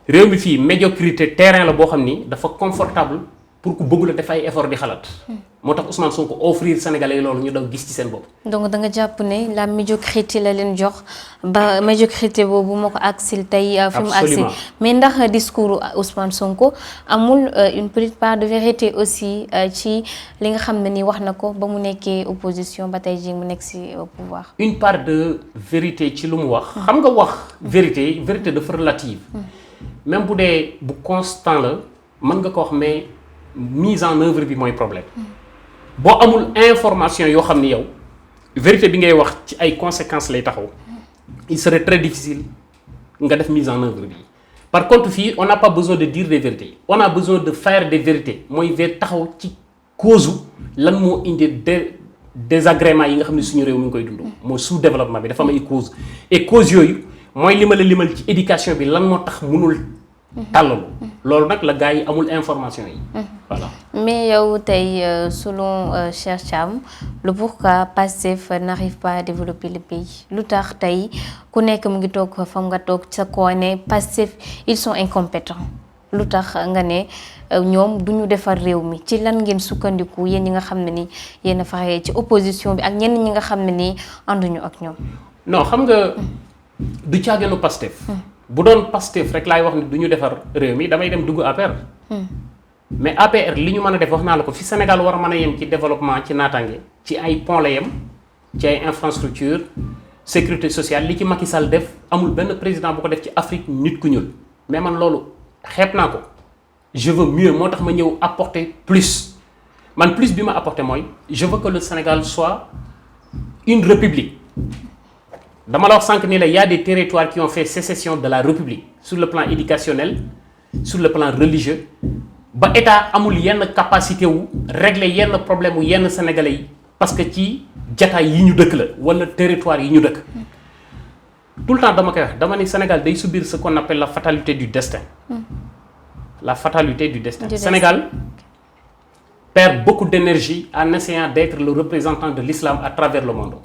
réew mi fii médiocrité terrain la boo xam ni dafa confortable pour ku bëgg la def ay effort di xalaat. moo tax Ousmane Sonko offrir Sénégalais yi loolu ñu daw gis ci seen bopp. donc da nga jàpp ne la médiocrité la leen jox ba médiocrité boobu moo ko agsil tey. fi mu agsil mais ndax discours Ousmane Sonko amul une petite part de vérité aussi ci li nga xam ne ni wax na ko ba mu nekkee opposition ba tey jii mu nekk ci au pouvoir. une part de vérité ci lu mu wax. xam nga wax vérité dafa relative. même bu dee bu constant la mën nga ko wax mais mise en œuvre bi mooy problème. boo amul information yoo xam ni yow vérité bi ngay wax ci ay conséquences lay taxaw il serait très difficile nga def mise en œuvre bi par contre fii on n'a pas besoin de dire des vérités on a besoin de faire des vérités mooy taxaw ci cause lan moo indi désagrément yi nga xam ne suñu réew mi ngi koy dund mooy sous-développement bi dafa am ay cause et cause yooyu mooy li ma la limal ci éducation bi lan moo tax mënul tàllalu loolu nag la gars yi amul information yi voilà. mais yow tey selon Cheikh Thiam le pourquoi Pastef n'arrive pas à développer le pays lu tax tey ku nekk mu ngi toog fam nga toog sa koo ne Pastef ils sont incompétents lu tax nga ne ñoom du ñu defar réew mi ci lan ngeen sukkandiku yéen ñi nga xam ne ni yéen a faxee ci opposition bi ak ñenn ñi nga xam ne ni ànduñu ak ñoom. non xam nga du caaginu Pastef. bu doon Pastef rek laay wax ni du ñu defar réew mi damay dem dugg APR. mais APR li ñu mën a def wax naa la ko fi Sénégal war a mën a yem ci développement ci naataange ci ay pont la yem ci ay infrastructure sécurité sociale li ci Macky Sall def amul benn président bu ko def ci Afrique nit ku ñuul mais man loolu xeeb naa ko je veux mieux moo tax ma ñëw apporter plus man plus bi ma apporter mooy je veux que le Sénégal soit une république dama la wax sànq ni la y a des territoires qui ont fait sécession de la république sur le plan éducationnel sur le plan religieux ba état amul yenn capacité wu régler yenn problème wu yenn sénégalais yi parce que ci jataay yi ñu dëkk la wala territoire yi ñu dëkk tout le temps dama koy wax dama ni Sénégal day subir ce qu'on appelle la fatalité du destin la fatalité du destin Sénégal perd beaucoup d'énergie en essayant d'être le représentant de l'islam à travers le monde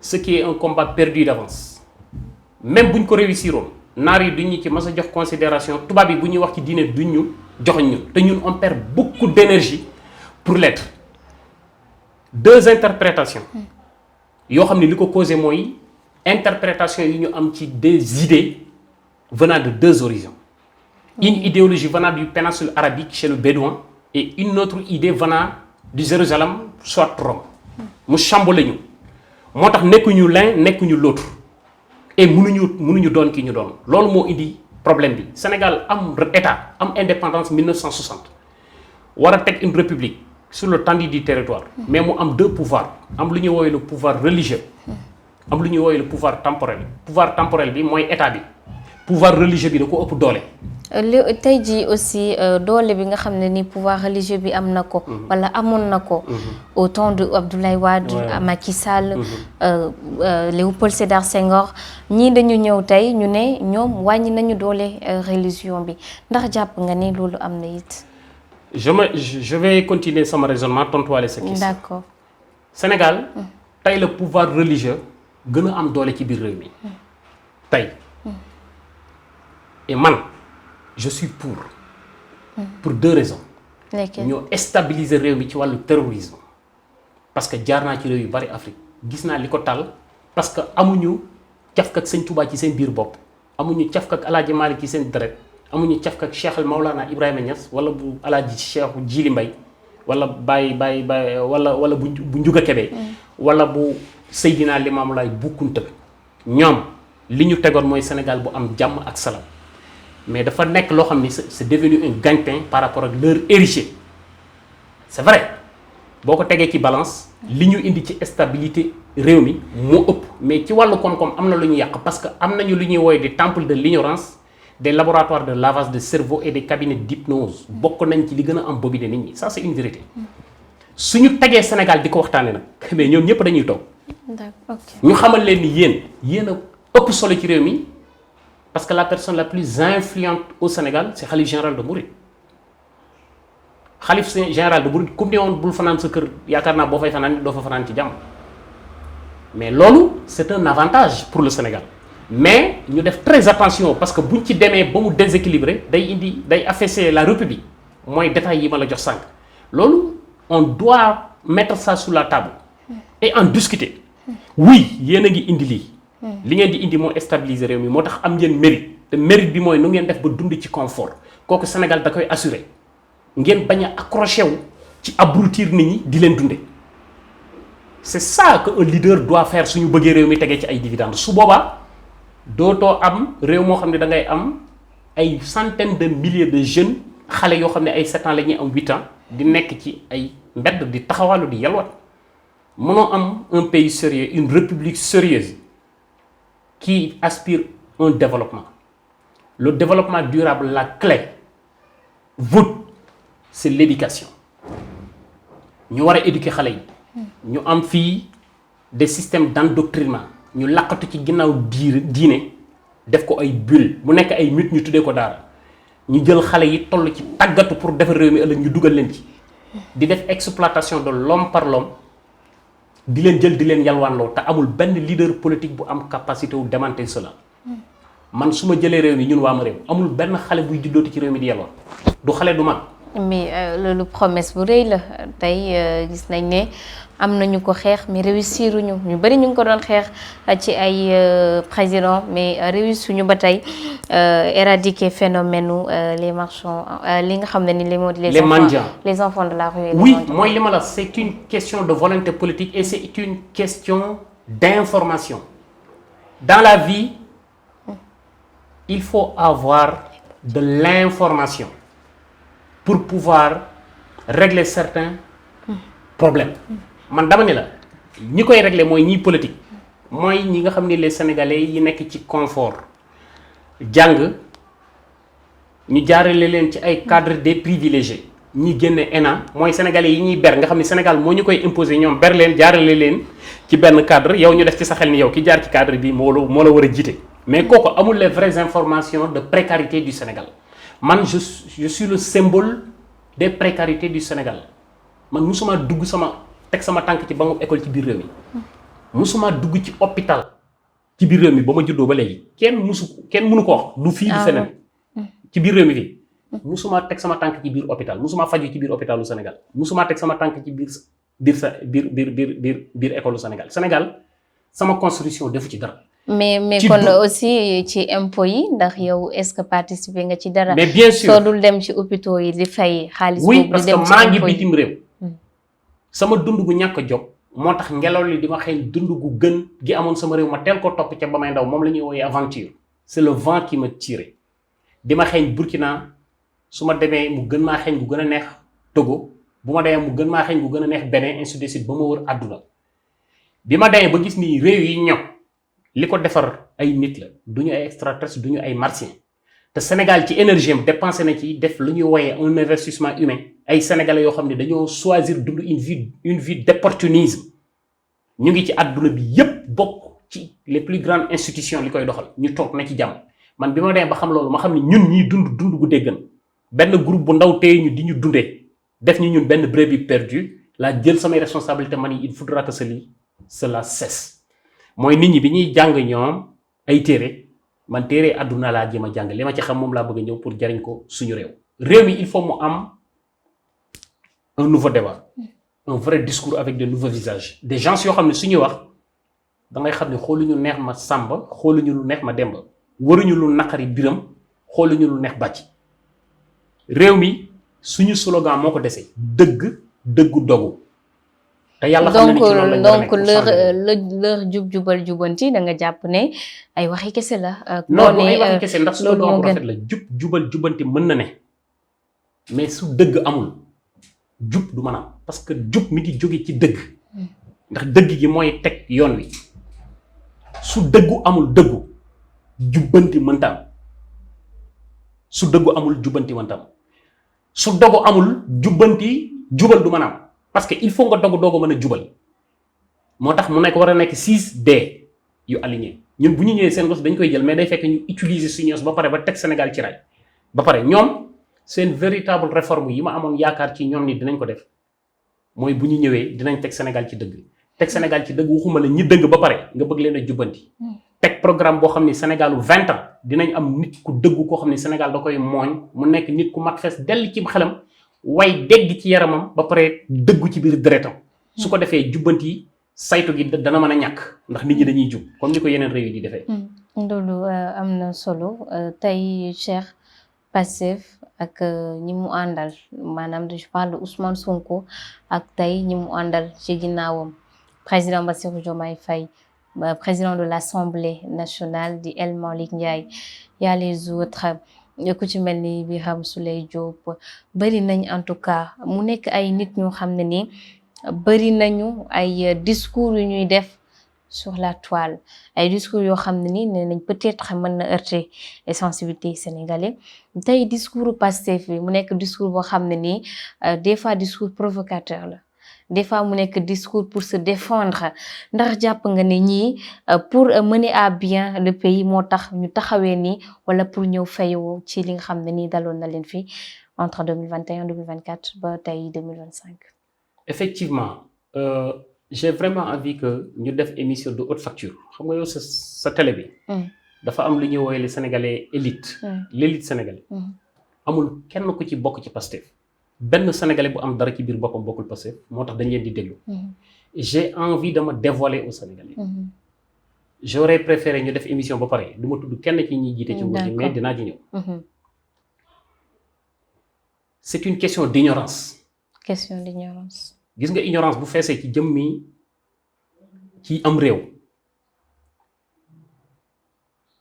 ce qui est un combat perdu d'avance même bu ñu ko réussiroon naar yi duñ ñu ci mas a jox considération tubaab yi bu ñuy wax ci diine duñ ñu joxoñ ñun te ñun on perd beaucoup d'énergie pour l'être deux interprétations yoo xam ne li ko causé mooy interprétation yi ñu am ci des idées venant de deux horizons une idéologie venant du péninsule arabique chez le bédouin et une autre idée venant du Jérusalem soit Rome mu chamboulé ñu moo tax nekkuñu l'un nekkuñu l'autre et mënuñu doon ki ñu doon loolu moo indi problème bi Sénégal am état am indépendance 1960 war a teg une république sur le tendu du territoire mais mu am deux pouvoirs am lu ñuy woowee le pouvoir religieux am lu ñuy woowee le pouvoir temporel bi mooy état bi pouvoir religieux bi da ko ëpp doole. tey jii aussi doole bi nga xam ne ni pouvoir religieux bi am na ko. wala amoon na ko. au temps de Abdoulaye Wade. Macky Sall. Léopold Sédar Senghor ñii dañu ñëw tey ñu ne ñoom wàññi nañu doole religion bi ndax jàpp nga ni loolu am na it. je vais continuer sama raisonnement tontuwaale sa question. d'accord Sénégal tey le pouvoir religieux gën a am doole ci biir réew mi tey et man. je suis pour deux raisons. ñoo stabiliser réew mi ci wàllu terrorisme parce que jaar naa ci réew yu bari Afrique gis naa li ko tal parce que amuñu cafka ak Sëñ Tuubaa ci seen biir bopp amuñu cafka ak Alaaji Maalik ci seen deret amuñu cafka ak Cheikh Maulana Ibrahima Niass wala bu Alaaji Cheikh Jili Mbay wala Baye wala bu Njuga Kebe wala bu Seydina Limaamu Laay bu Kunta ñoom li ñu tegoon mooy Sénégal bu am jàmm ak salaam. mais dafa nekk loo xam ni c'est devenu un gagne-pain par rapport ak leur héritier c'est vrai boo ko tegee ci balance li ñu indi ci stabilité réew mi moo ëpp mais ci wàllu koom-koom am na lu ñu yàq parce que am nañu lu ñuy woowee des temples de l'ignorance des laboratoires de lavage de cerveau et des cabinets d'hypnose bokk nañ ci li gën a am bobide nit ñi ça c'est une vérité suñu tegee Sénégal di ko waxtaanee nag mais ñoom ñëpp dañuy toog ñu xamal leen ni yéen a ëpp solo ci réew mi parce que la personne la plus influente au Sénégal c'est Khalife général de Mouride Khalife général de Mouride comme ni woon bul fanaan sa kër yaakaar naa boo fay fanaan doo fa fanaan ci jàmm mais loolu c'est un avantage pour le Sénégal mais ñu def très attention parce que buñ ci demee ba mu déséquilibré day affaisser la République mooy détails yi ma la jox sànq loolu on doit mettre ça sur la table et en discuter oui yéen a ngi indi lii li ngeen di indi moo stabiliser réew mi moo tax am ngeen mérite te mérite bi mooy nu ngeen def ba dund ci confort kooku Sénégal da koy assurer ngeen bañ a accroché wu ci abrutir nit ñi di leen dunde c'est ça que un leader doit faire suñu bëggee réew mi tegee ci ay dividendes su boobaa dootoo am réew moo xam ne da ngay am ay centaines de milliers de jeunes xale yoo xam ne ay 7 ans la ñuy am 8 ans di nekk ci ay mbedd di taxawaalu di yalwat mënoo am un pays sérieux une république sérieuse qui aspire un développement. Le développement durable, la clé, c'est l'éducation. Nous devons éduquer les enfants. Nous avons des systèmes d'endoctrinement. Nous avons des diine def ko ay bulle mu nekk ay mythe ñu tuddee ko daara ñu jël xale yi toll ci tàggatu pour defar réew mi ëllëg ñu dugal leen ci di def exploitation de l'homme par l'homme di leen jël di leen yalwaanloo te amul benn leader politique bu am capacité wu démanteler cela man su ma jëlee réew mi ñun waa ma réew amul benn xale buy juddooti ci réew mi di yalwaan du xale du mag. mais loolu promesse bu rëy la tey gis nañ ne am nañu ko xeex mais réussiruñu ñu bëri ñu ngi ko doon xeex ci ay président mais réussiruñu ba tey éradiquer phénomène les marchands li nga xam ne ni li moo di les mendiants les enfants de la rue. Oui, mooy li ma la c'est une question de volonté politique et c'est une question d'information. Dans la vie, il faut avoir de l'information pour pouvoir régler certains problèmes. Man dama ni la ñi koy régler mooy ñiy politique mooy ñi nga xam ne les sénégalais yi nekk ci confort jàng ñu jaarale leen ci ay cadres des privilégiés ñi génne ENA mooy sénégalais yi ñuy ber nga xam ne Sénégal moo ñu koy imposer ñoom ber leen jaarale leen ci benn cadre yow ñu def ci sa xel ni yow ki jaar ci cadre bi moo la war a jiite mais kooku amul les vraies informations de précarité du Sénégal man je suis le symbole des précarités du Sénégal man musuma dugg teg sama tànk ci ba mu école ci biir réew mi musuma dugg ci hôpital ci biir réew mi ba ma juddoo ba léegi kenn mënu ko wax du fii du feneen ci biir réew mi fii musuma teg sama tànk ci biir hôpital musuma faju ci biir hôpitalu Sénégal musuma teg sama tànk ci biir école Sénégal sama constitution defu ci dara. mais kon aussi ci impôt yi ndax yow est-ce que participer nga ci dara. mais bien sûr soo dul dem ci hôpitaux yi di fay xaalis. oui parce que maa ngi bitim réew. sama dund gu ñàkk a jóg moo tax ngelaw li di ma xëy dund gu gën gi amoon sama réew ma teel ko topp ca ba may ndaw moom la ñuy woowee aventure c'est le vent qui m'a tiré di ma xeeñ Burkina su ma demee mu gën maa xeeñ gu gën a neex Togo bu ma demee mu gën maa xeeñ gu gën a neex Bénin ainsi de suite ba ma wër àdduna bi ma demee ba gis ni réew yi ñëw li ko defar ay nit la du ñu ay extraterrestres du ñu ay martiens te Sénégal ci énergie am dépensé na ci def lu ñuy woowee un investissement humain ay sénégalais yoo xam ne dañoo choisir dund une vie d'opportunisme ñu ngi ci àdduna bi yépp bokk ci les plus grandes institutions li koy doxal ñu toog na ci jàmm man bi ma demee ba xam loolu ma xam ne ñun ñii dund gu déggan benn groupe bu ndaw tey ñu di ñu dundee def ñu ñun benn brebis perdue laa jël samay responsabilité man yi il faudra que cela cesse mooy nit ñi bi ñuy jàng ñoom ay téere man téere àdduna laa jéem a jàng li ma ci xam moom laa bëgg a ñëw pour jariñ ko suñu réew mi il faut mu am un nouveau débat un vrai discours avec de nouveaux visages des gens yoo xam ne suñuy wax da ngay xam ne xooluñu neex ma Samba xooluñu lu neex ma Demba waruñu lu naqari Biram xooluñu lu neex Bàcc réew mi suñu slogan moo ko desee dëggu dogu te yàlla xam na ni ci loolu lañ donc leur jubal jubanti da nga jàpp ne ay waxi kese la. non du ay waxi kese ndax slogan bu rafet la jubal jubanti mën na ne mais su dëgg amul jub du mën a am parce que jub mi ngi jóge ci dëgg ndax dëgg gi mooy teg yoon wi su dëggu amul dëggu jubbanti mënta am su dëggu amul jubbanti mënta am su dogu amul jubbanti jubal du mën a am parce que il faut nga dogu mën a jubal moo tax mu nekk war a nekk 6D yu aligné ñun bu ñu ñëwee seen gos dañ koy jël mais day fekk ñu utiliser suñu yos ba pare ba teg Sénégal ci raay ba pare ñoom seen véritable réforme yi ma amoon yaakaar ci ñoom ni dinañ ko def mooy bu ñu ñëwee dinañ teg Sénégal ci dëgg teg Sénégal ci dëgg waxuma la ñi dëgg ba pare nga bëgg leen a jubbanti teg programme boo xam ni Sénégalu 20 ans dinañ am nit ku dëggu koo xam ni Sénégal da koy mooñ mu nekk nit ku mat fees dell ci xelam way dégg ci yaramam ba pare dëggu ci biir deretam su ko defee jubbanti saytu gi dana mën a ñàkk ndax nit ñi dañuy jub comme ni ko yeneen réew yi di defee. loolu am na solo tey Cheikh Pastef ak ñi mu àndal maanaam je parle de Ousmane Sonko ak tey ñi mu àndal ci ginnaawam président Bassirou Diomaye Faye président de l'Assemblée nationale di El Malick Ndiaye y a les autres ku ci mel ni Birame Souleye Diop bari nañ en tout cas mu nekk ay nit ñoo xam ne ni bari nañu ay discours yu ñuy def sur la toile ay discours yoo xam ne ni nee nañ peut-être mën na heurter les sensibilités sénégalais tey discours Pastef bi mu nekk discours boo xam ne nii des fois discours provocateur la des fois mu nekk discours pour se défendre ndax jàpp nga ne ñii pour mener à bien le pays moo tax ñu taxawee nii wala pour ñëw fayu ci li nga xam ne nii daloon na leen fi entre 2021 2024 ba tey 2025. Effectivement j'ai vraiment envie que ñu def émission de haute facture xam nga yow sa télé bi. dafa am lu ñuy woowee les sénégalais élite. l'élite sénégalaise. amul kenn ku ci bokk ci Pastef. benn sénégalais bu am dara ci biir boppam bokkul Pastef moo tax dañ leen di déglu. j'ai envie de me dévoiler aux Sénégalais. J'aurais préféré ñu def émission ba pare du ma tudd kenn ci ñuy jiite ci nguur gi mais dinaa ci ñëw. c'est une question d'ignorance. question d'ignorance. gis nga ignorance bu feesee ci jëmmi ci am réew.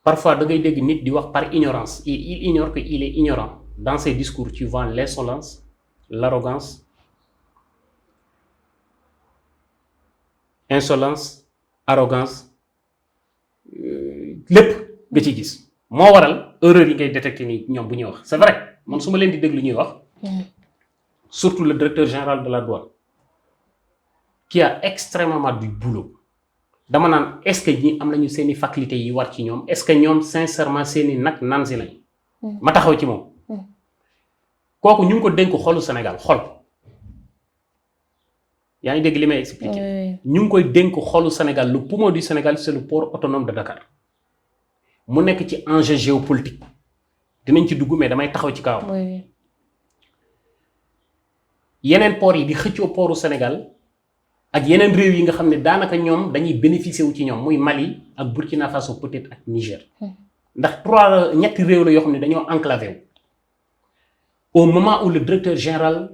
parfois da ngay dégg nit di wax par ignorance et il ignore que il est ignorant. Dans ses discours tu vois l'insolence, l'arrogance, lépp nga ci gis moo waral erreur yi ngay détecté nii ñoom bu ñuy wax c'est vrai man su ma leen di déglu ñuy wax surtout le directeur général de la douane qui a extrêmement du boulot dama naan est-ce que ñi am nañu seeni facultés yi war ci ñoom est-ce que ñoom sincèrement seeni nag naan si nañ ma taxaw ci moom kooku ñu ngi ko dénk xolu Sénégal xol yaa ngi dégg li may expliquer ñu ngi koy dénk xolu Sénégal le poumon du Sénégal c'est le port autonome de Dakar mu nekk ci enjeu géopolitique dinañ ci dugg mais damay taxaw ci kawam yeneen port yi di xëccoo portu Sénégal ak yeneen réew yi nga xam ne daanaka ñoom dañuy bénéficier wu ci ñoom muy Mali ak Burkina Faso peut-être ak Niger ndax ñetti réew la yoo xam ne dañoo enclavé wu au moment où le directeur général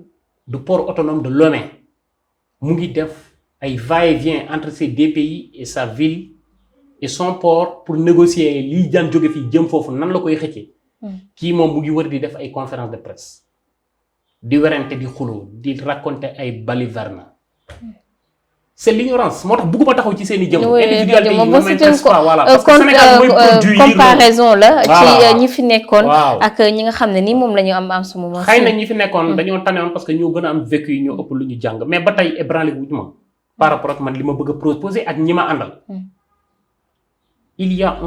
du port autonome de Lomé mu ngi def ay va-et-vient entre ces deux pays et sa ville et son port pour négocier liy daan jóge fii jëm foofu nan la koy xëccee kii moom mu ngi wër di def ay conférence de presse di werante di xuloo di raconter ay balivernes c'est l'ignorance moo tax bëgguma taxaw ci seen i jëm individualité yi ne m'intéresse pas voilà parce que Sénégal mooy produit comparaison la ci ñi fi nekkoon ak ñi nga xam ne ni moom la ñu am su moment xëy na ñi fi nekkoon dañoo tanewoon parce que ñoo gën a am vécu yi ñoo ëpp lu ñu jàng mais ba tey ébranlé wuñu ma par rapport ak man li ma bëgg a proposer ak ñi ma àndal il y a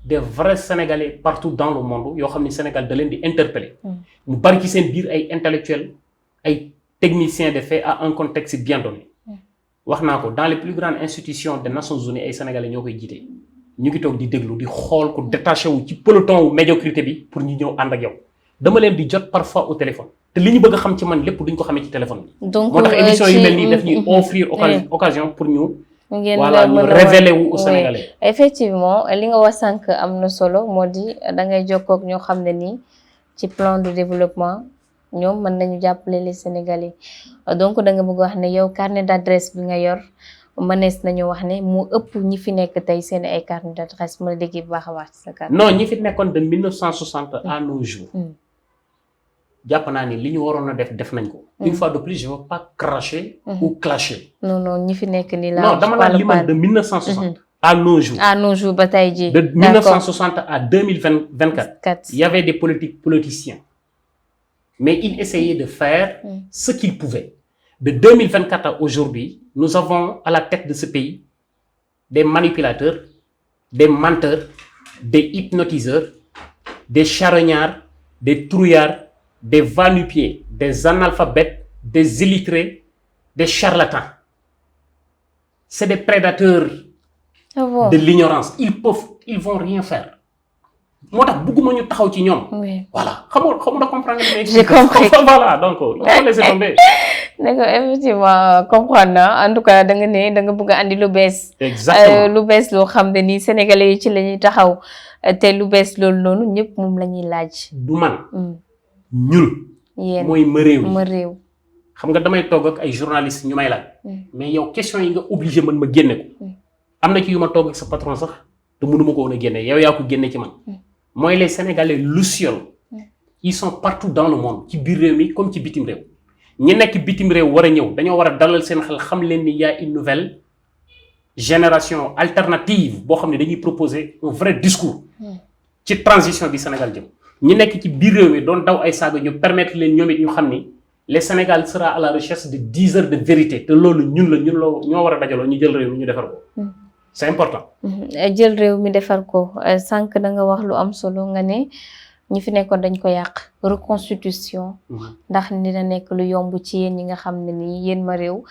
des vrais Sénégalais partout dans le monde yoo xam ne Sénégal da leen di interpeller mu bari ci seen biir ay intellectuels ay techniciens de fait à un contexte bien donné wax naa ko dans les plus grandes institutions des Nations Unies ay Sénégalais ñoo koy jiite ñu ngi toog di déglu di xool ku détaché wu ci peloton wu médiocrité bi pour ñu ñëw ànd ak yow dama leen di jot parfois au téléphone te li ñu bëgg a xam ci man lépp duñ ko xamee ci téléphone bi. donc moo tax émission yu mel nii daf ñuy offrir occasion pour ñu. voilà ñu révéler wu au Sénégalais. effectivement li nga wax sànq am na solo moo di da ngay jokkoo ak ñoo xam ne nii ci plan de développement. ñoom mën nañu jàppale les Sénégalais donc da nga bëgg wax ne yow carnet d'adresse bi nga yor mënees nañu wax ne mu ëpp ñi fi nekk tey seen ay carnet d'adresse mën a déggee bu baax a baax ci sa carnet. non ñi fi nekkoon de 1960 à nos jours. jàpp naa ni li ñu waroon a def nañ ko. une fois de plus je veux pas cracher. ou clasher. non ñi fi nekk nii la. non dama naan li man de 1960. à nos jours. à nos jours ba tey jii. de 1960 à 2024. il y avait des politiciens. Mais ils essayaient de faire ce qu'ils pouvaient. De 2024 à aujourd'hui, nous avons à la tête de ce pays des manipulateurs, des menteurs, des hypnotiseurs, des charognards, des trouillards, des va-nu-pieds, des analphabètes, des illettrés, des charlatans. C'est des prédateurs de l'ignorance. Ils vont rien faire. moo tax bëgguma ñu taxaw ci ñoom. voilà xamu na comprendre nga. j'ai compris voilà donc on va laisser tomber. d'accord effectivement comprendre na en tout cas da nga ne da nga bëgg a andi lu bees. exactement lu bees loo xam ne ni Sénégalais yi ci la ñuy taxaw te lu bees loolu noonu ñëpp moom la ñuy laaj. du man. ñun. yéen mooy ma réew. xam nga damay togg ak ay journalistes ñu may laaj. mais yow question yi nga obligé man ma génne ko. am na ci yu ma togg ak sa patron sax te mënuma ko woon a génne yow yaa ko génne ci man. mooy les Sénégalais lucioles ils sont partout dans le monde ci biir réew mi comme ci bitim réew ñi nekk bitim réew war a ñëw dañoo war a dalal seen xel xam leen ni y a une nouvelle génération alternative boo xam ne dañuy proposer un vrai discours ci transition bi Sénégal jëm ñi nekk ci biir réew mi doon daw ay saaga ñu permettre leen ñoom it ñu xam ni le Sénégal sera à la recherche de 10 heures de vérité te loolu ñun la ñoo war a dajaloo ñu jël réew mi ñu defar ko. c'est important. jël réew mi defar ko sànq da nga wax lu am solo nga ne ñi fi nekkoon dañ ko yàq reconstitution. ndax dina nekk lu yomb ci yéen ñi nga xam ne nii yéen ma réew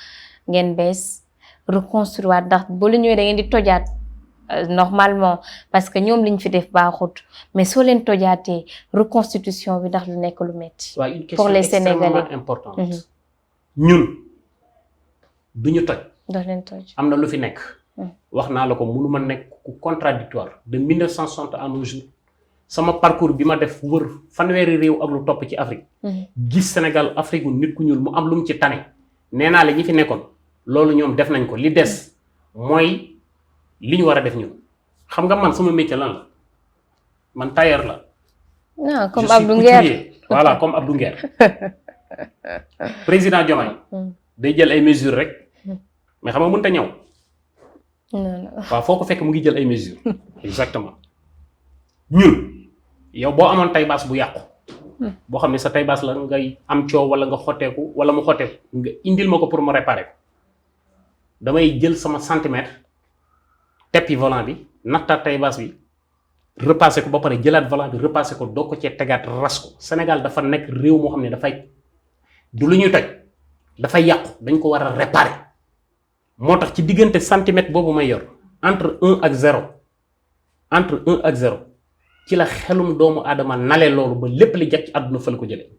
ngeen bees reconstruire ndax bu lu ñëwee da ngeen di tojaat normalement parce que ñoom liñ fi def baaxut mais soo leen tojaatee reconstitution bi ndax lu nekk lu metti waaw une question pour les Sénégalais extrêmement importante. ñun du ñu toj. doo leen toj am na lu fi nekk. wax naa la ko mënuma nekk ku contradictoire de 1960 à nos jours sama parcours bi ma def wër fanweeri réew ak lu topp ci Afrique. gis Sénégal Afrique nit ku ñuul mu am lu mu ci tane. nee naa la ñi fi nekkoon loolu ñoom def nañ ko li des mooy li ñu war a def ñun xam nga man sama métier lan la man tailleur la. non comme Abdou Nguer voilà comme Abdou Nguer président Diomaye day jël ay mesures rek mais xam nga mënut a ñëw. non waaw foo ko fekk mu ngi jël ay mesures. exactement ñun yow boo amoon taille basse bu yàqu. boo xam ne sa taille basse la ngay am coow wala nga xotteeku wala mu xotteeku nga indil ma ko pour ma réparer ko damay jël sama centimètre teppi volant bi nattaat taille basse bi repassé ko ba pare jëlaat volant bi repassé ko doo ko cee tegaat ras ko Sénégal dafa nekk réew moo xam ne dafay du lu ñuy toj dafay yàqu dañ ko war a réparer moo tax ci diggante centimètre boobu may yor entre 1 ak 0 entre 1 ak 0 ci la xelum doomu aadama nale loolu ba lépp li jag ci àdduna fa la ko jëlee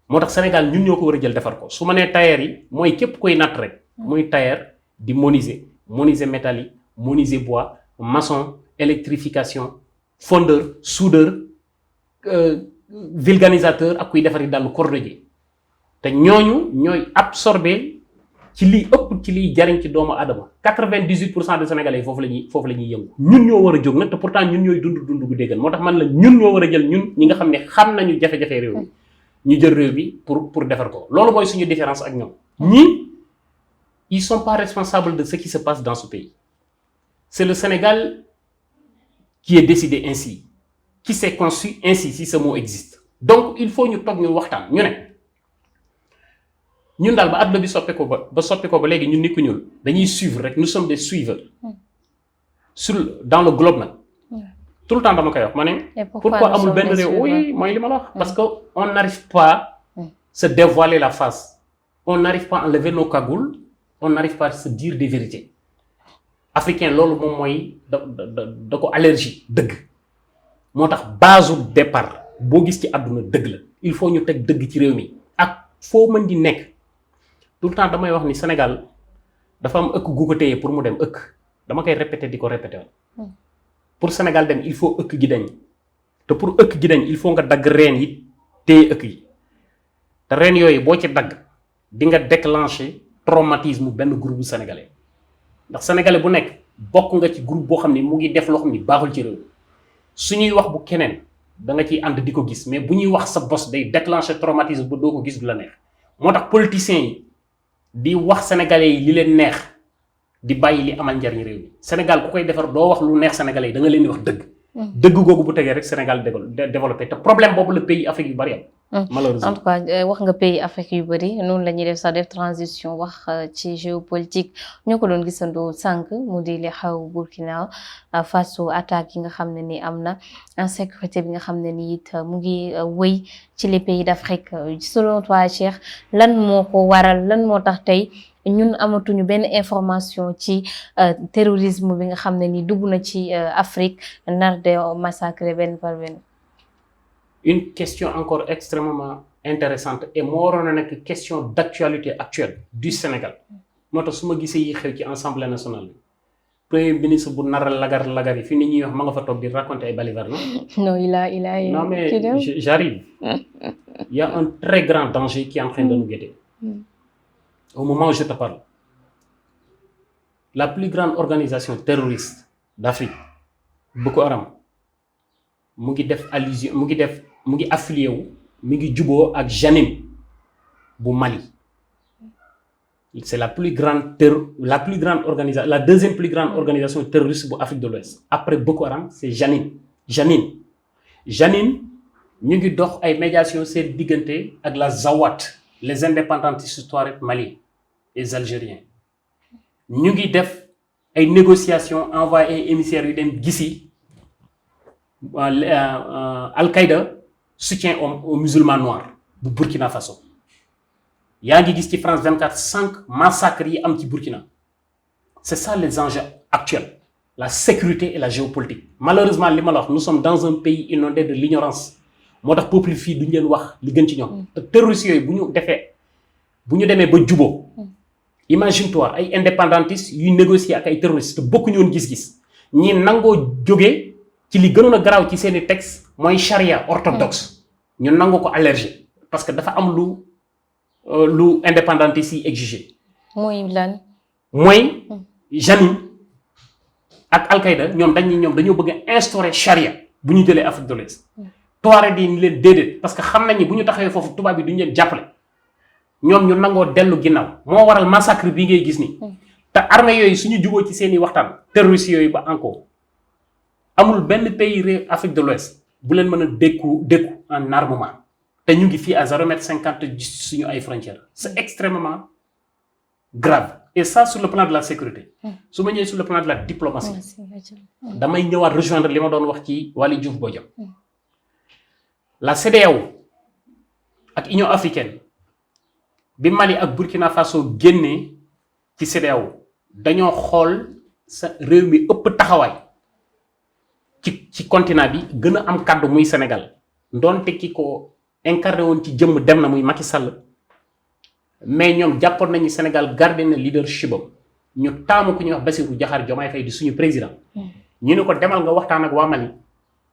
moo tax Sénégal ñun ñoo ko war a jël defar ko su ma nee tailleur yi mooy képp koy natt rek muy tailleur di menuisier métallique menuisier bois maçon électrification fondeur soudeur vulcanisateur ak kuy defari dàllu cordonnier te ñooñu ñooy absorbé ci liy ëpp ci liy jariñ ci doomu aadama 98% des Sénégalais yi foofu la ñuy yëngu ñun ñoo war a jóg nag te pourtant ñun ñooy dund gu déggan moo tax man la ñun ñoo war a jël ñun ñi nga xam ne xam nañu jafe-jafe réew mi ñu jël réew bi pour defar ko loolu mooy suñu différence ak ñoom ñii ils sont pas responsables de ce qui se passe dans ce pays c'est le Sénégal qui est décidé ainsi qui s'est conçu ainsi si ce mot existe donc il faut ñu toog ñu waxtaan ñu ne ñun daal ba àdduna bi soppi ko ba léegi ñun nit ku ñuul dañuy suivre rek nous sommes des suiveurs dans le globe nag tout le temps dama koy wax ma ne pourquoi amul benn réew oui mooy li ma la wax parce que on n'arrive pas se dévoiler la face on n'arrive pas à enlever nos cagoules on n'arrive pas à se dire des vérités africain loolu moom mooy da ko allergie dëgg moo tax base départ boo gis ci àdduna dëgg la il faut ñu teg dëgg ci réew mi ak foo mën di nekk tout le temps damay wax ni Sénégal dafa am ëkk gu ko téye pour mu dem ëkk dama koy répéter di ko répéter pour Sénégal dem il faut ëkk gi dañ te pour ëkk gi dañ il faut nga dagg reen yi téye ëkk yi te reen yooyu boo ci dagg di nga déclencher traumatisme benn groupe sénégalais ndax sénégalais bu nekk bokk nga ci groupe boo xam ne mu ngi def loo xam ni baaxul ci réew suñuy wax bu keneen da nga ciy ànd di ko gis mais bu ñuy wax sa bos day déclencher traumatisme ba doo ko gis du la neex moo tax politiciens yi di wax sénégalais yi li leen neex di bàyyi li amal njariñ réew mi Sénégal ku koy defar doo wax lu neex sénégalais yi da nga leen di wax dëgg. dëgg googu bu tegee rek Sénégal développé te problème boobu la pays Afrique yu bari am. malheureusement en tout cas wax nga pays Afrique yu bari noonu la ñuy def sax def transition wax ci géopolitique ñoo ko doon gisandoo sànq mu di li xaw Burkina Faso attaque yi nga xam ne ni am na insécurité bi nga xam ne ni it mu ngi wëy ci les pays d'Afrique selon toi Cheikh lan moo ko waral lan moo tax tey ñun amatuñu benn information ci terrorisme bi nga xam ne ni dugg na ci Afrique nar de massacrer benn par benn. Une question encore extrêmement intéressante et moo waroon a nekk question d'actualité actuelle du Sénégal moo tax su ma gisee yi xew ci Assemblée nationale bi premier ministre bu nar a lagar yi fi nit ñuy wax ma nga fa toog di raconter ay balivernes. non il a non mais j'arrive. Il y a un très grand danger qui est en train de nous guetter. Au moment où je te parle la plus grande organisation terroriste d'Afrique Boko Haram mu ngi def allusion mu ngi affilié wu mu ngi juboo ak Janim bu Mali c'est la deuxième plus grande organisation terroriste bu Afrique de l'Ouest après Boko Haram c'est Janim ñu ngi dox ay médiation seen diggante ak la Zawat les indépendantistes touaregs maliens et les algériens ñu ngi def ay négociations envoyé ay émissaires yu dem gisi Al-Qaïda soutien aux musulmans noirs bu Burkina Faso yaa ngi gis ci France 24 5 massacres yi am ci Burkina c'est ça les enjeux actuels la sécurité et la géopolitique malheureusement li ma la wax nous sommes dans un pays inondé de l'ignorance moo tax peuple fii duñu leen wax li gën ci ñoom te terroristes yooyu bu ñu demee ba juboo imagine toi ay indépendantistes yuy négocier ak ay terroristes te bokkuñu woon gis-gis ñi nangoo jógee ci li gënoon a garaaw ci seeni texte mooy charia orthodoxe ñu nangoo ko allergie parce que dafa am lu indépendantistes yi exigé mooy lan mooy Jani ak Al-Qaïda ñoom dañoo bëgg a instaurer charia bu ñu jëlee Afrique de l'Ouest Touareg yi ni leen déedéet parce que xam nañ ni bu ñu taxawee foofu tubaab bi duñu leen jàppale ñoom ñu nangoo dellu ginnaaw moo waral massacre bii ngay gis ni te armée yooyu suñu juboo ci seeni waxtaan terroristes yooyu ba encore amul benn pays réew Afrique de l'Ouest bu leen mën a dékku en armement te ñu ngi fii à 0,50 suñu ay frontières c'est extrêmement grave et ça sur le plan de la sécurité su ma ñëwee sur le plan de la diplomatie damay ñëwaat rejoindre li ma doon wax ci Waly Diouf Bodiang la CEDEAO ak Union africaine bi Mali ak Burkina Faso génnee ci CEDEAO dañoo xool sa réew mi ëpp taxawaay ci continent bi gën a am kàddu muy Sénégal ndoonte ki ko incarné woon ci jëmm dem na muy Macky Sall mais ñoom jàppoon nañu Sénégal gardé na leadership am ñu taamu ku ñuy wax Bassirou Diakhar Diomaye Faye di suñu président ñu ne ko demal nga waxtaan ak waa Mali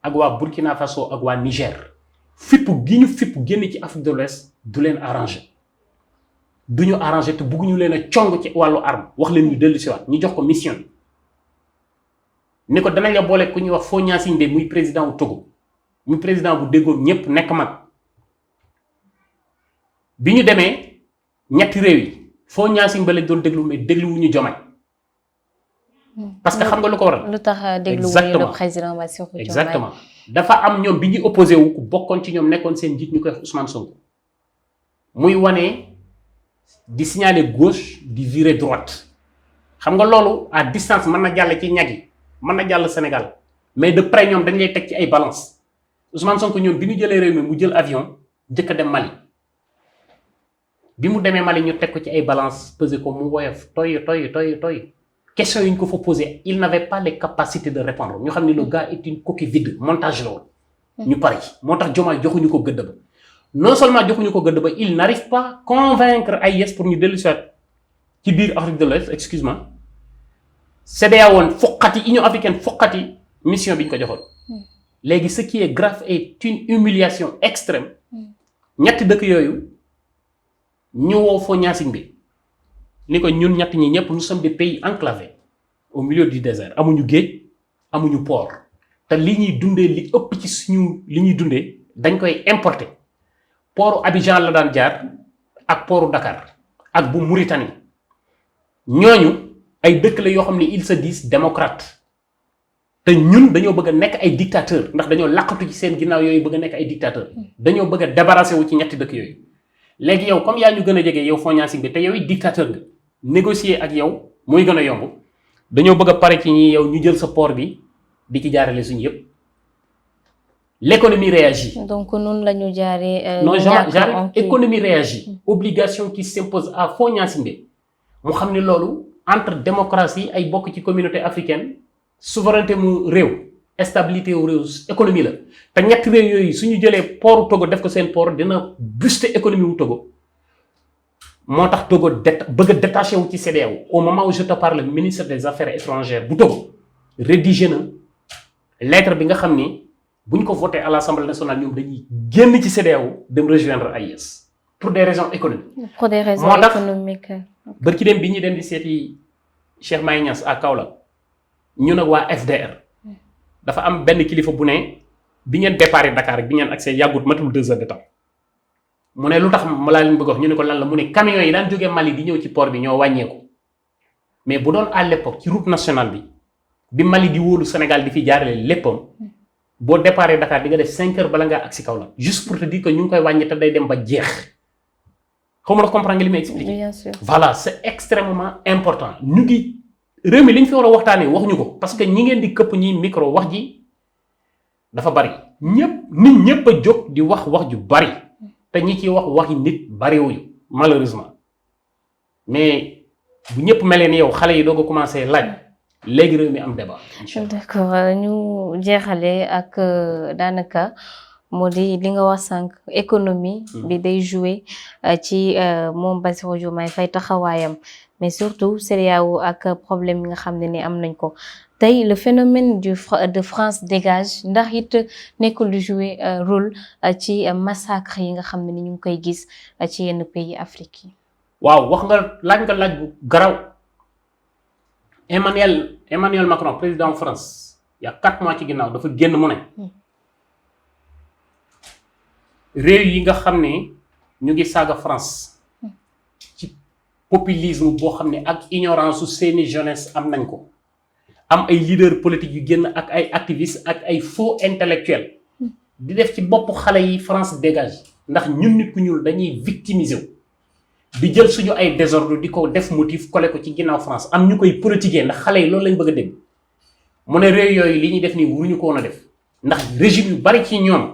ak waa Burkina Faso ak waa Niger fippu gi ñu fippu génn ci Afrique de l'Ouest du leen arrangé du ñu arrangé te bëgguñu leen a cong ci wàllu arme wax leen ñu dellu si waat ñu jox ko mission bi ni ko danañ la boole ku ñuy wax Faure Gnassingbé muy président wu Togo muy président bu déggoon ñëpp nekk mag bi ñu demee ñetti réew yi Faure Gnassingbé lañ doon déglu mais dégluwuñu Diomaye parce que xam nga lu ko waral. lu tax dégluwuñu le président Bassirou Diomaye exactement dafa am ñoom bi ñuy opposé wu ku bokkoon ci ñoom nekkoon seen njiit ñu koy Ousmane Sonko muy wane di signaler gauche di virer droite xam nga loolu à distance mën na jàll ci ñag yi mën na jàll Sénégal mais de près ñoom dañ lay teg ci ay balance Ousmane Sonko ñoom bi ñu jëlee réew mi mu jël avion njëkk a dem Mali bi mu demee Mali ñu teg ko ci ay balance pesé ko mu woyof toy question yi ñu ko fa posé il n'avait pas les capacités de répondre ñu xam ne le gars est une coquille vide montage la woon ñu pare moo tax Diomaye joxuñu ko gëdd ba non seulement joxuñu ko gëdd ba il n'arrive pas convaincre ay yes pour ñu dellu soit ci biir Afrique de l'Ouest excuse-moi CEDEAO woon foqati Union africaine foqati mission bi ñu ko joxoon léegi ce qui est grave est une humiliation extrême ñetti dëkk yooyu ñu woo Faure Gnassingbé ni ko ñun ñett ñi ñëpp nous sommes des pays enclavés au milieu du désert amuñu géej amuñu port te li ñuy dundee li ëpp ci suñu li ñuy dundee dañ koy importer portu Abidjan la daan jaar ak portu Dakar ak bu Mauritanie ñooñu ay dëkk la yoo xam ne ils se disent démocrates te ñun dañoo bëgg a nekk ay dictateurs ndax dañoo laqatu ci seen ginnaaw yooyu bëgg a nekk ay dictateurs dañoo bëgg a débarrasser wu ci ñetti dëkk yooyu léegi yow comme yaa ñu gën a jege yow Faure Gnassingbé te yow it dictateur nga négocier ak yow mooy gën a yomb dañoo bëgg a pare ci ñi yow ñu jël sa port bi di ci jaarale suñu yëpp l'économie réagit. donc noonu la ñu jaaree. non genre économie réagit. obligation qui s'impose à Faure Gnassingbé mu xam ne loolu entre démocratie ay bokk ci communauté africaine souveraineté mu réew stabilité wu réew économie la te ñetti réew yooyu suñu jëlee portu Togo def ko seen port dina booster économie wu Togo. moo tax Togo bëgg a détaché wu ci CEDEAO au moment où je te parle ministre des affaires étrangères bu Togo rédigé na lettre bi nga xam ni bu ñu ko voté à l'Assemblée nationale ñoom dañuy génn ci CEDEAO dem rejoindre AES pour des raisons économiques. pour des raisons économiques. bërki dem bi ñuy dem di seeti Cheikh Mahi Niass à Kaolack ñu nag waa FDR dafa am benn kilifa bu ne bi ngeen déparé Dakar bi ngeen accès yàggut matul 2 heures de temps. mu ne lu tax ma laa leen bëgg wax ñu ne ko lan la mu ne camions yi daan jógee Mali di ñëw ci port bi ñoo wàññeeku mais bu doon à l'époque ci route nationale bi Mali di wóolu Sénégal di fi jaarale léppam boo déparé Dakar di nga def 5 heures bala ngaa agsi Kaolack juste pour te dire que ñu ngi koy wàññi te day dem ba jeex xaw ma la comprendre nga li may expliquer. bien sûr. voilà c'est extrêmement important ñu ngi réew mi li ñu fi war a waxtaanee wax ñu ko parce que ñi ngeen di këpp ñi micro wax ji dafa bari ñëpp a jóg di wax ju bari te ñi ciy wax waxi nit bariwuñu malheureusement mais bu ñëpp melee ni yow xale yi doog a commencé laaj léegi réew mi am débat. d'accord ñu jeexale ak daanaka moo di li nga wax sànq économie bi day jouer ci moom Bassirou Diomaye Faye taxawaayam mais surtout CEDEAO ak problème yi nga xam ne ni am nañ ko tey le phénomène de France dégage ndax it nekkul di jouer rôle ci massacre yi nga xam ne ni ñu ngi koy gis ci yenn pays Afrique yi. waaw wax nga laaj bu garaw Emmanuel Macron président France il y a 4 mois ci ginnaaw dafa génn mu ne réew yi nga xam ne ñu ngi saaga France ci populisme boo xam ne ak ignorance su seeni jeunesse am nañ ko am ay leaders politiques yu génn ak ay activistes ak ay faux intellectuels di def ci bopp xale yi France dégage ndax ñun nit ku ñuul dañuy victimiser wu di jël suñu ay désordre di ko def motif collé ko ci ginnaaw France am ñu koy politiquer ndax xale yi loolu lañ bëgg a dégg mu ne réew yooyu li ñuy def nii waruñu ko woon a def ndax régime yu bari ci ñoom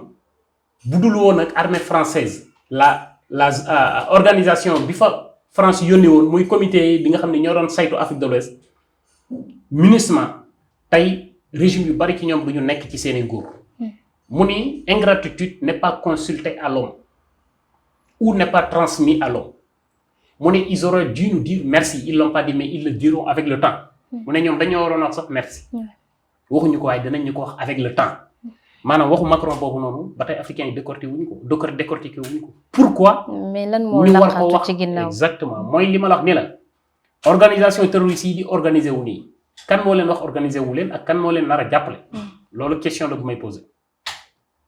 bu dul woon ak armée française la organisation bi fa France yónnee woon muy comité bi nga xam ne ñoo doon saytu Afrique de l'Ouest MINUSMA tey régime yu bari ci ñoom du ñu nekk ci seeni nguur mu ni ingratitude n'est pas consultée à l'homme ou n'est pas transmis à l'homme mu ne ils auraient dû nous dire merci ils l'ont pas dit mais ils le diront avec le temps mu ne ñoom dañoo waroon wax sax merci waxuñu ko waaye danañ ñu ko wax avec le temps maanaam waxu Macron boobu noonu ba tey africains yi décortiqué wuñu ko pourquoi mais lan moo laqatu ci ginnaaw exactement mooy li ma la wax ni la organisation terroriste yi di organiser wu nii kan moo leen wax organiser wu leen ak kan moo leen nar a jàppale loolu question la bu may poser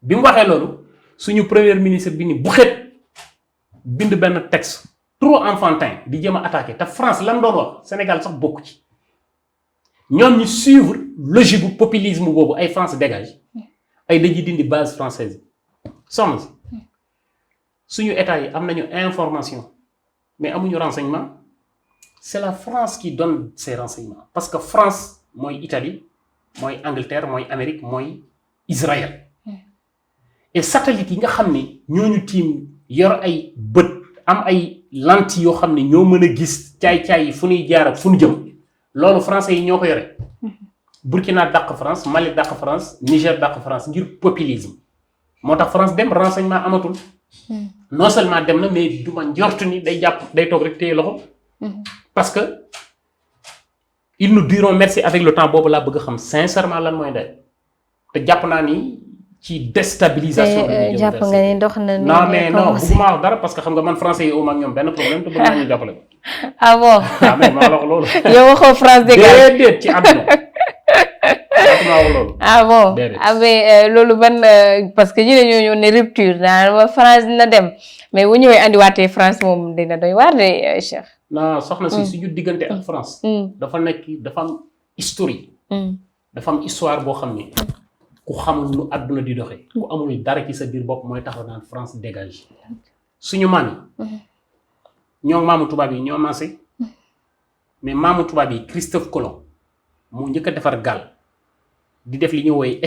bi mu waxee loolu suñu premier ministre bi ni bu xet bind benn texte trop enfantin di jéem a attaqué te France lan doon wax Sénégal sax bokk ci ñoom ñu suivre logique bu populisme boobu ay France dégage ay dañuy dindi base française soxna si suñu état yi am nañu information mais amuñu renseignement c'est la France qui donne ces renseignements parce que France mooy Italie mooy Angleterre mooy Amérique mooy Israël et satellite yi nga xam ne ñooñu tiim yor ay bët am ay lentilles yoo xam ne ñoo mën a gis caay-caay yi fu ñuy jaar ak fu ñu jëm loolu français yi ñoo ko yore Burkina dàq France Mali dàq France Niger dàq France ngir populisme moo tax France dem renseignement amatul non seulement dem na mais du ma njort ni day toog rek téye loxo parce que ils nous diront merci avec le temps boobu laa bëgg a xam sincèrement lan mooy day te jàpp naa ni ci déstabilisation bi jàpp nga ni dox na ni non mais non bëgguma wax dara parce que xam nga man français yi au ak ñoom benn problème te bëgg naa ñu jàppale ko ah bon ah mais maa la wax loolu yow waxoo France dégage déedéet ci àdduna ah bon mais loolu ban parce que ñu ne ñoo ne rupture daal France dina dem mais bu ñëwee andiwaatee France moom dina doy waar de Cheikh. non soxna si suñu diggante ak France. dafa am historique. dafa am histoire boo xam ne ku xamul nu àdduna di doxee. ku amul dara ci sa biir bopp mooy taxaw naan France dégage. suñu maam yi. ñoo maamu tubaab yi ñoo maase. mais maamu tubaab yi Christophe Colomb moo njëkk a defar gaal. di def li ñuy woowee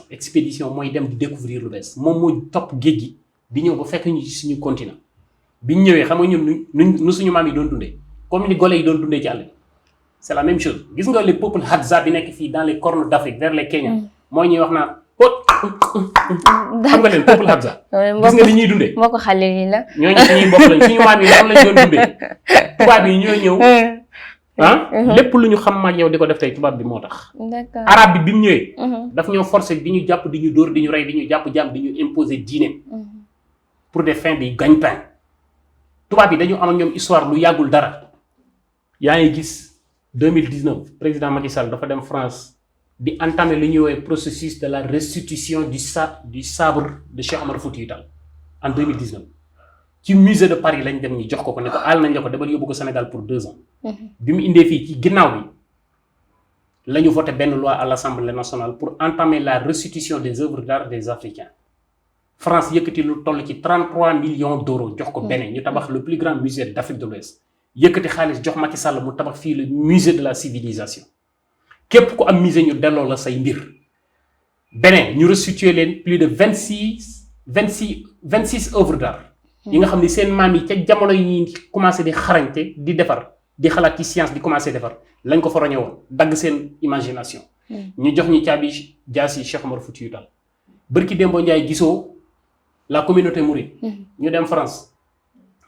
expédition mooy dem di découvrir lu bees moom moo topp géej gi di ñëw ba fekk ñu ci suñu continent bi ñu ñëwee xam nga ñun nu suñu maam yi doon dundee comme ni gole yi doon dundee ci àll bi c'est la même chose gis nga les peuples Hadza bi nekk fii dans les cornes d'Afrique vers les Kenya mooy ñuy wax naan xam nga leen peuple Hadza gis nga li ñuy dundee moo ko xale yi la ñooñu suñuy mbokk lañ suñu maam yi noonu lañ doon dundee tubaab yi ñoo ñëw lépp lu ñu xam maag yow di ko def tey tubaab bi moo tax. d'accord arabe bi mu ñëwee. daf ñoo forcer di ñu jàpp di ñu dóor di ñu rey di ñu jàpp jàmm di ñu imposer diine. pour des fins de gagne-pain. tubaab yi dañu am ak ñoom histoire lu yàggul dara. yaa ngi gis 2019 président Macky Sall dafa dem France di entamer lu ñuy woowee processus de la restitution du sabre de Cheikh Omar Foutiyou Tall en 2019. ci musée de Paris lañ dem ñu jox ko ne ko aal nañ la ko demal yóbbu ko Sénégal pour 2 ans. bi mu indee fii ci ginnaaw bi la ñu voté benn loi à l'Assemblée nationale pour entamer la restitution des œuvres d'art des Africains France yëkkati lu toll ci 33 millions d'euros jox ko Bénin ñu tabax le plus grand musée d'Afrique de l'Ouest yëkkati xaalis jox Macky Sall mu tabax fii le musée de la civilisation képp ku am musée ñu delloo la say mbir Bénin ñu restituer leen plus de 26 œuvres d'art yi nga xam ne seen maam yi ca jamono yi ñuy commencé di xarañte di defar di xalaat ci science di commencé defar lañ ko fa roñe woon dagg seen imagination ñu jox ñu caabi jaasi Cheikh Omar Foutiyou Tall bërki Dembo Ndiaye gisoo la communauté mouride ñu dem France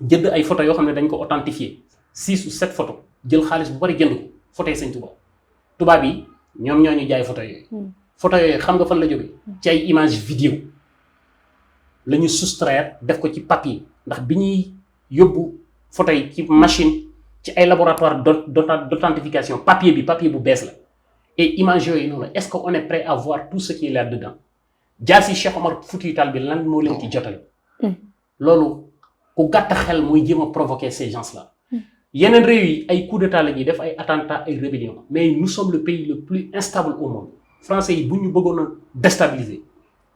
jënd ay photos yoo xam ne dañ ko authentifié 6 ou 7 photos jël xaalis bu bari jënd ko photos yi Sëñ Touba tubaab yi ñoom ñoo ñu jaay photos yooyu photos yooyu xam nga fan la jóge ci ay image vidéo la ñu soustraire def ko ci papier ndax bi ñuy yóbbu photos yi ci machine ci ay laboratoire d'authentification papier bu bees la et image yooyu noonu est-ce que on est prêt à voir tout ce qui est là dedans jaasi Cheikh Omar Foutiyou Tall bi lan moo leen ci jotale loolu ku gàtt xel mooy jéem a provoquer ces gens là yeneen réew yi ay coup d'état la ñuy def ay attentats ay rébellions mais nous sommes le pays le plus instable au monde français yi bu ñu bëggoon a déstabiliser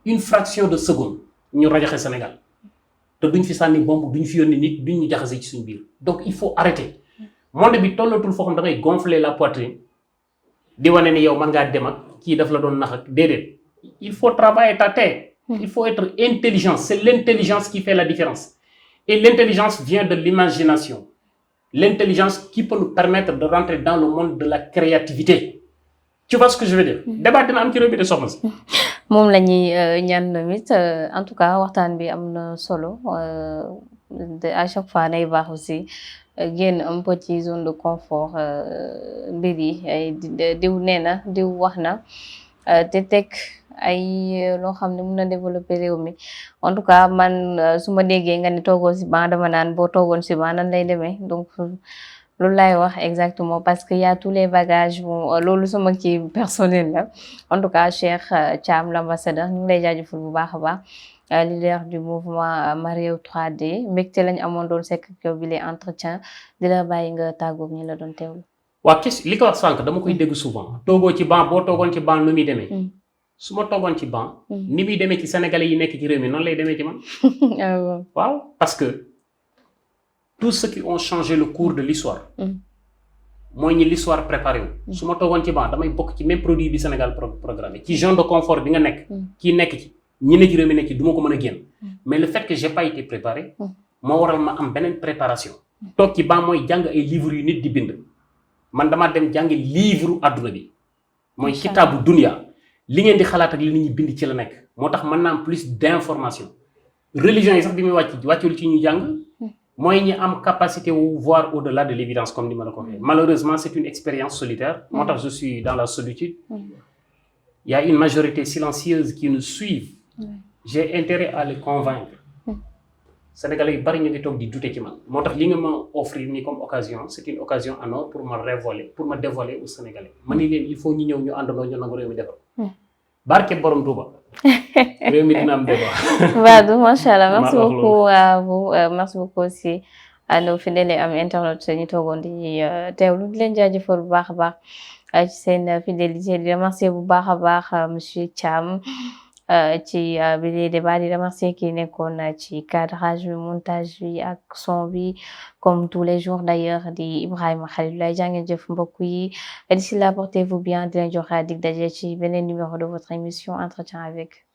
une fraction de seconde ñu rajaxe Sénégal te duñ fi sànni bombe duñ fi yónni nit duñ ñu jaxase ci suñu biir donc il faut arrêter monde bi tollatul foo xam da ngay gonfler la poitrine di wane ni yow man ngaa dem ak kii daf la doon nax ak déedéet il faut travailler ta tête il faut être intelligent c'est l'intelligence qui fait la différence et l'intelligence vient de l'imagination l'intelligence qui peut nous permettre de rentrer dans le monde de la créativité tu vois ce que je veux dire débat dina am ci réew mi de soxna si moom la ñuy ñaan tamit en tout cas waxtaan bi am na solo à chaque fois nay baax aussi génn un peu ci zone de confort mbir yi ay diw nee na diw wax na te teg ay loo xam ne mun na développer réew mi en tout cas man su ma déggee nga ne toogoo si ban dama naan boo toogoon si ban nan lay demee donc loolu laay wax exactement parce que y a tous les bagages bon loolu sama kii personnel la en tout cas Cheikh Thiam l'ambassadeur ñu ngi lay jaajëfal bu baax a baax leader du mouvement Maréew 3D mbégte lañ amoon doon sekk yow bi les entretiens di la bàyyi nga tàggoog ñi la doon teewlu. waa li ko wax sànq dama koy dégg souvent toogoo ci banc boo toogoon ci banc nu muy demee su ma toogoon ci banc ni muy demee ci sénégalais yi nekk ci réew mi noonu lay demee ci man waaw parce que tous ceux qui ont changé le cours de l'histoire mooy ñi l'histoire préparé wu su ma toogoon ci banc damay bokk ci même produit bi Sénégal programmé ci zone de confort bi nga nekk kii nekk ci ñi ne ci réew mi nekk ci du ma ko mën a génn mais le fait que j'ai pas été préparé moo waral ma am beneen préparation toog ci banc mooy jàng ay livres yu nit di bind man damaa dem jàngi livre adduna bi mooy kitaabu dunya li ngeen di xalaat ak li nit ñi bind ci la nekk moo tax mën naa am plus d'information religion yi sax bi muy wàccul ci ñu jàng mooy ñi am capacité wu voir au-delà de l'évidence comme ni ma la ko waxee malheureusement c'est une expérience solitaire moo tax je suis dans la solitude il y a une majorité silencieuse qui nous suivent j'ai intérêt à les convaincre Sénégalais yu bari ñu ngi toog di douter ci man moo tax li nga ma offrir nii comme occasion c'est une occasion en or pour ma dévoiler aux Sénégalais ma ni leen il faut ñu ñëw ñu àndandoo ñu nangu réew mi defar barke borom Touba réew mi dina am débat. Badou macha allah merci beaucoup à vous merci beaucoup aussi à nos fidèles am internautes ñu toogoon di teewlu di leen jaajëfal bu baax a baax ci seen fidélité di remercier bu baax a baax monsieur Thiam. ci bi les débats di remercier ki nekkoon ci cadrage bi montage bi ak son bi comme tous les jours d'ailleurs di Ibrahima Khalilou jàngeen jëf mbokk yi d'ici là portez-vous bien di leen jox dig daje ci beneen numéro de votre émission Entretien avec